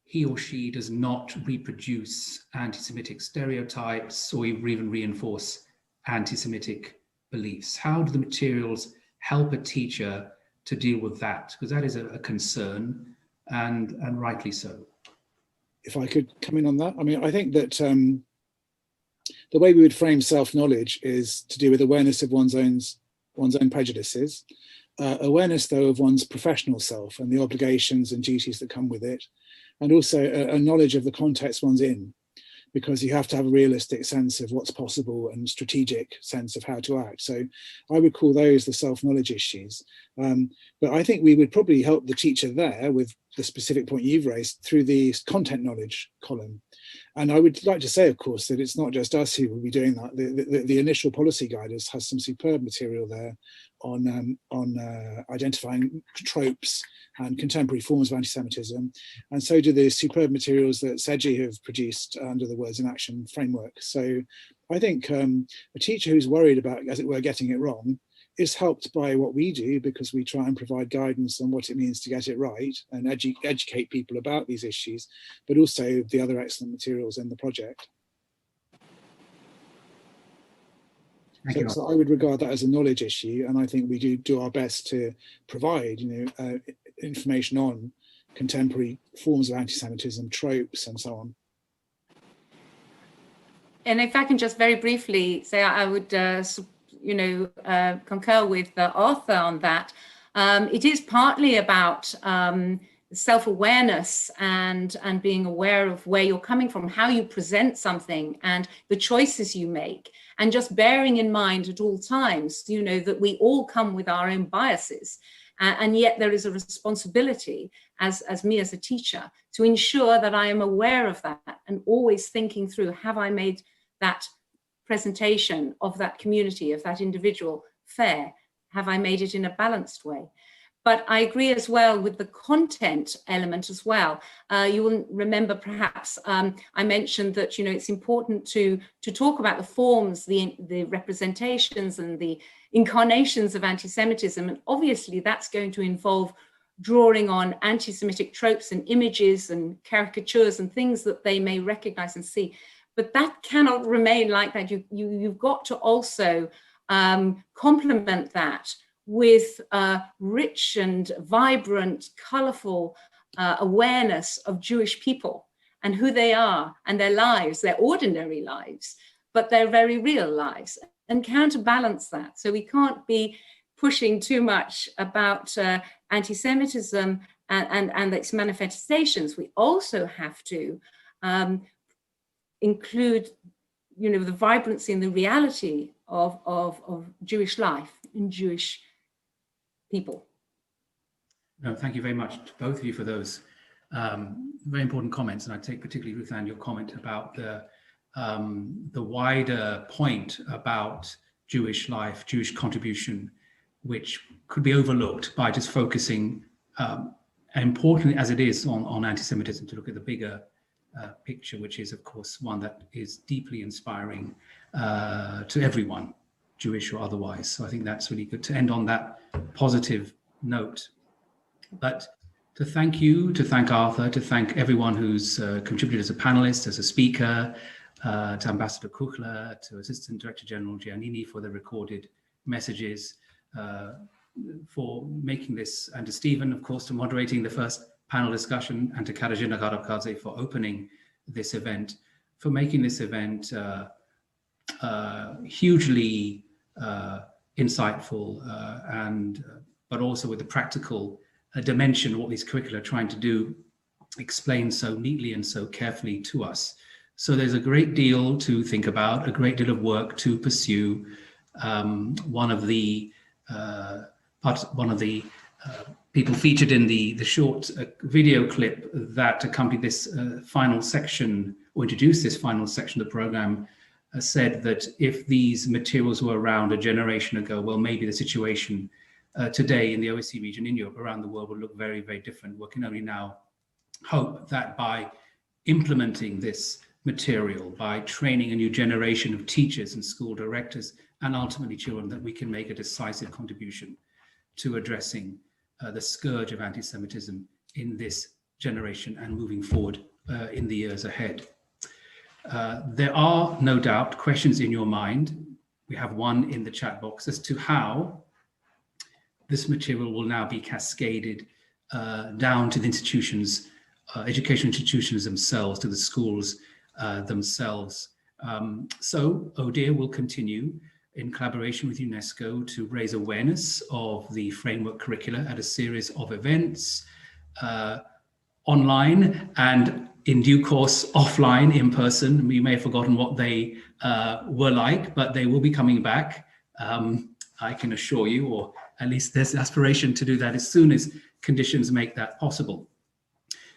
he or she does not reproduce anti-Semitic stereotypes or even reinforce anti-Semitic beliefs? How do the materials help a teacher to deal with that? Because that is a concern, and rightly so. If I could come in on that, I mean, I think that the way we would frame self-knowledge is to do with awareness of one's own prejudices, awareness though of one's professional self and the obligations and duties that come with it, and also a knowledge of the context one's in, because you have to have a realistic sense of what's possible and strategic sense of how to act. So I would call those the self-knowledge issues. But I think we would probably help the teacher there with the specific point you've raised through the content knowledge column. And I would like to say, of course, that it's not just us who will be doing that. The initial policy guide has some superb material there on identifying tropes and contemporary forms of anti-Semitism. And so do the superb materials that SEGI have produced under the Words in Action framework. So I think a teacher who's worried about, as it were, getting it wrong is helped by what we do, because we try and provide guidance on what it means to get it right and educate people about these issues, but also the other excellent materials in the project. So I would regard that as a knowledge issue, and I think we do our best to provide, information on contemporary forms of anti-Semitism, tropes, and so on. And if I can just very briefly say, I would, concur with Arthur on that. It is partly about self-awareness and being aware of where you're coming from, how you present something, and the choices you make, and just bearing in mind at all times, that we all come with our own biases. And yet there is a responsibility as me as a teacher to ensure that I am aware of that and always thinking through, have I made that presentation of that community, of that individual fair? Have I made it in a balanced way? But I agree as well with the content element as well. You will remember perhaps I mentioned that, you know, it's important to talk about the forms, the representations and the incarnations of anti-Semitism. And obviously that's going to involve drawing on anti-Semitic tropes and images and caricatures and things that they may recognize and see. But that cannot remain like that. You've got to also complement that with rich and vibrant, colorful awareness of Jewish people and who they are and their lives, their ordinary lives, but their very real lives, and counterbalance that. So we can't be pushing too much about anti-Semitism and its manifestations. We also have to include, you know, the vibrancy and the reality of Jewish life and Jewish people. No, thank you very much to both of you for those very important comments. And I take particularly, Ruth Ann, your comment about the wider point about Jewish life, Jewish contribution, which could be overlooked by just focusing, important as it is on anti-Semitism, to look at the bigger picture, which is, of course, one that is deeply inspiring to everyone, Jewish or otherwise. So I think that's really good to end on that positive note. But to thank you, to thank Arthur, to thank everyone who's contributed as a panelist, as a speaker, to Ambassador Kuchler, to Assistant Director General Giannini for the recorded messages, for making this, and to Stephen, of course, to moderating the first panel discussion, and to Katarzyna Garabkadze for opening this event, for making this event hugely insightful, but also with the practical dimension of what these curricula are trying to do, explained so neatly and so carefully to us. So there's a great deal to think about, a great deal of work to pursue. One of the people featured in the short video clip that accompanied this final section, or introduced this final section of the program, said that if these materials were around a generation ago, well, maybe the situation today in the OSCE region, in Europe, around the world, will look very, very different. We can only now hope that by implementing this material, by training a new generation of teachers and school directors, and ultimately children, that we can make a decisive contribution to addressing the scourge of anti-Semitism in this generation and moving forward in the years ahead. There are no doubt questions in your mind. We have one in the chat box as to how this material will now be cascaded down to the institutions, educational institutions themselves, to the schools themselves. So ODIHR will continue in collaboration with UNESCO to raise awareness of the framework curricula at a series of events online and in due course offline, in person. We may have forgotten what they were like, but they will be coming back, I can assure you, or at least there's aspiration to do that as soon as conditions make that possible.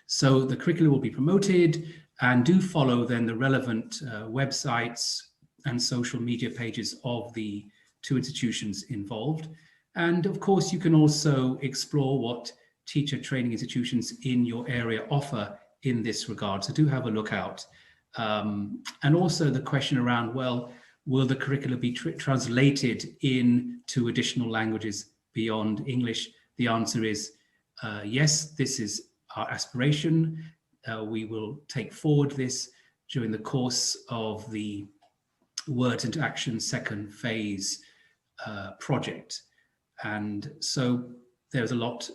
So the curricula will be promoted, and do follow then the relevant websites and social media pages of the two institutions involved. And of course, you can also explore what teacher training institutions in your area offer in this regard. So do have a look out. And also the question around, well, will the curricula be translated into additional languages beyond English? The answer is yes, this is our aspiration. We will take forward this during the course of the Words into Action second phase project. And so there's a lot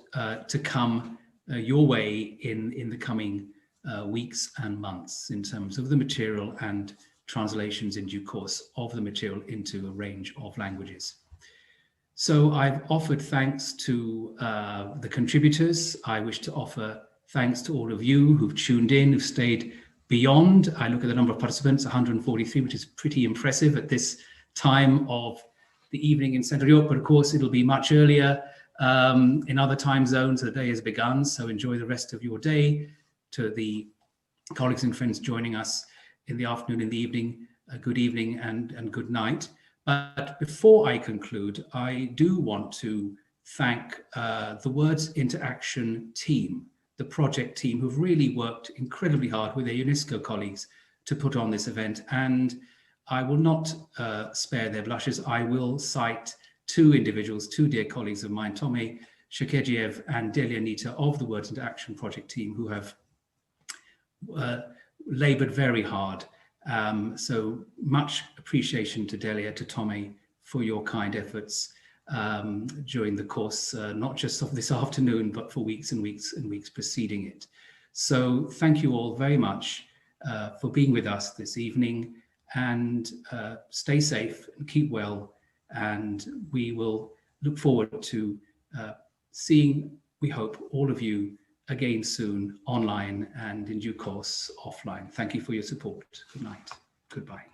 to come your way in the coming weeks and months in terms of the material and translations in due course of the material into a range of languages. So I've offered thanks to the contributors. I wish to offer thanks to all of you who've tuned in, who've stayed beyond. I look at the number of participants, 143, which is pretty impressive at this time of the evening in Central Europe, but of course it'll be much earlier In other time zones, the day has begun, so enjoy the rest of your day. To the colleagues and friends joining us in the afternoon, in the evening, good evening and good night. But before I conclude, I do want to thank the Words into Action team, the project team, who've really worked incredibly hard with their UNESCO colleagues to put on this event. And I will not spare their blushes. I will cite two individuals, two dear colleagues of mine, Tomei Shekedziev and Delia Nita of the Words into Action project team, who have labored very hard. So much appreciation to Delia, to Tomei, for your kind efforts during the course, not just of this afternoon, but for weeks and weeks and weeks preceding it. So thank you all very much for being with us this evening, and stay safe and keep well. And we will look forward to seeing, we hope, all of you again soon, online and in due course offline. Thank you for your support. Good night. Goodbye.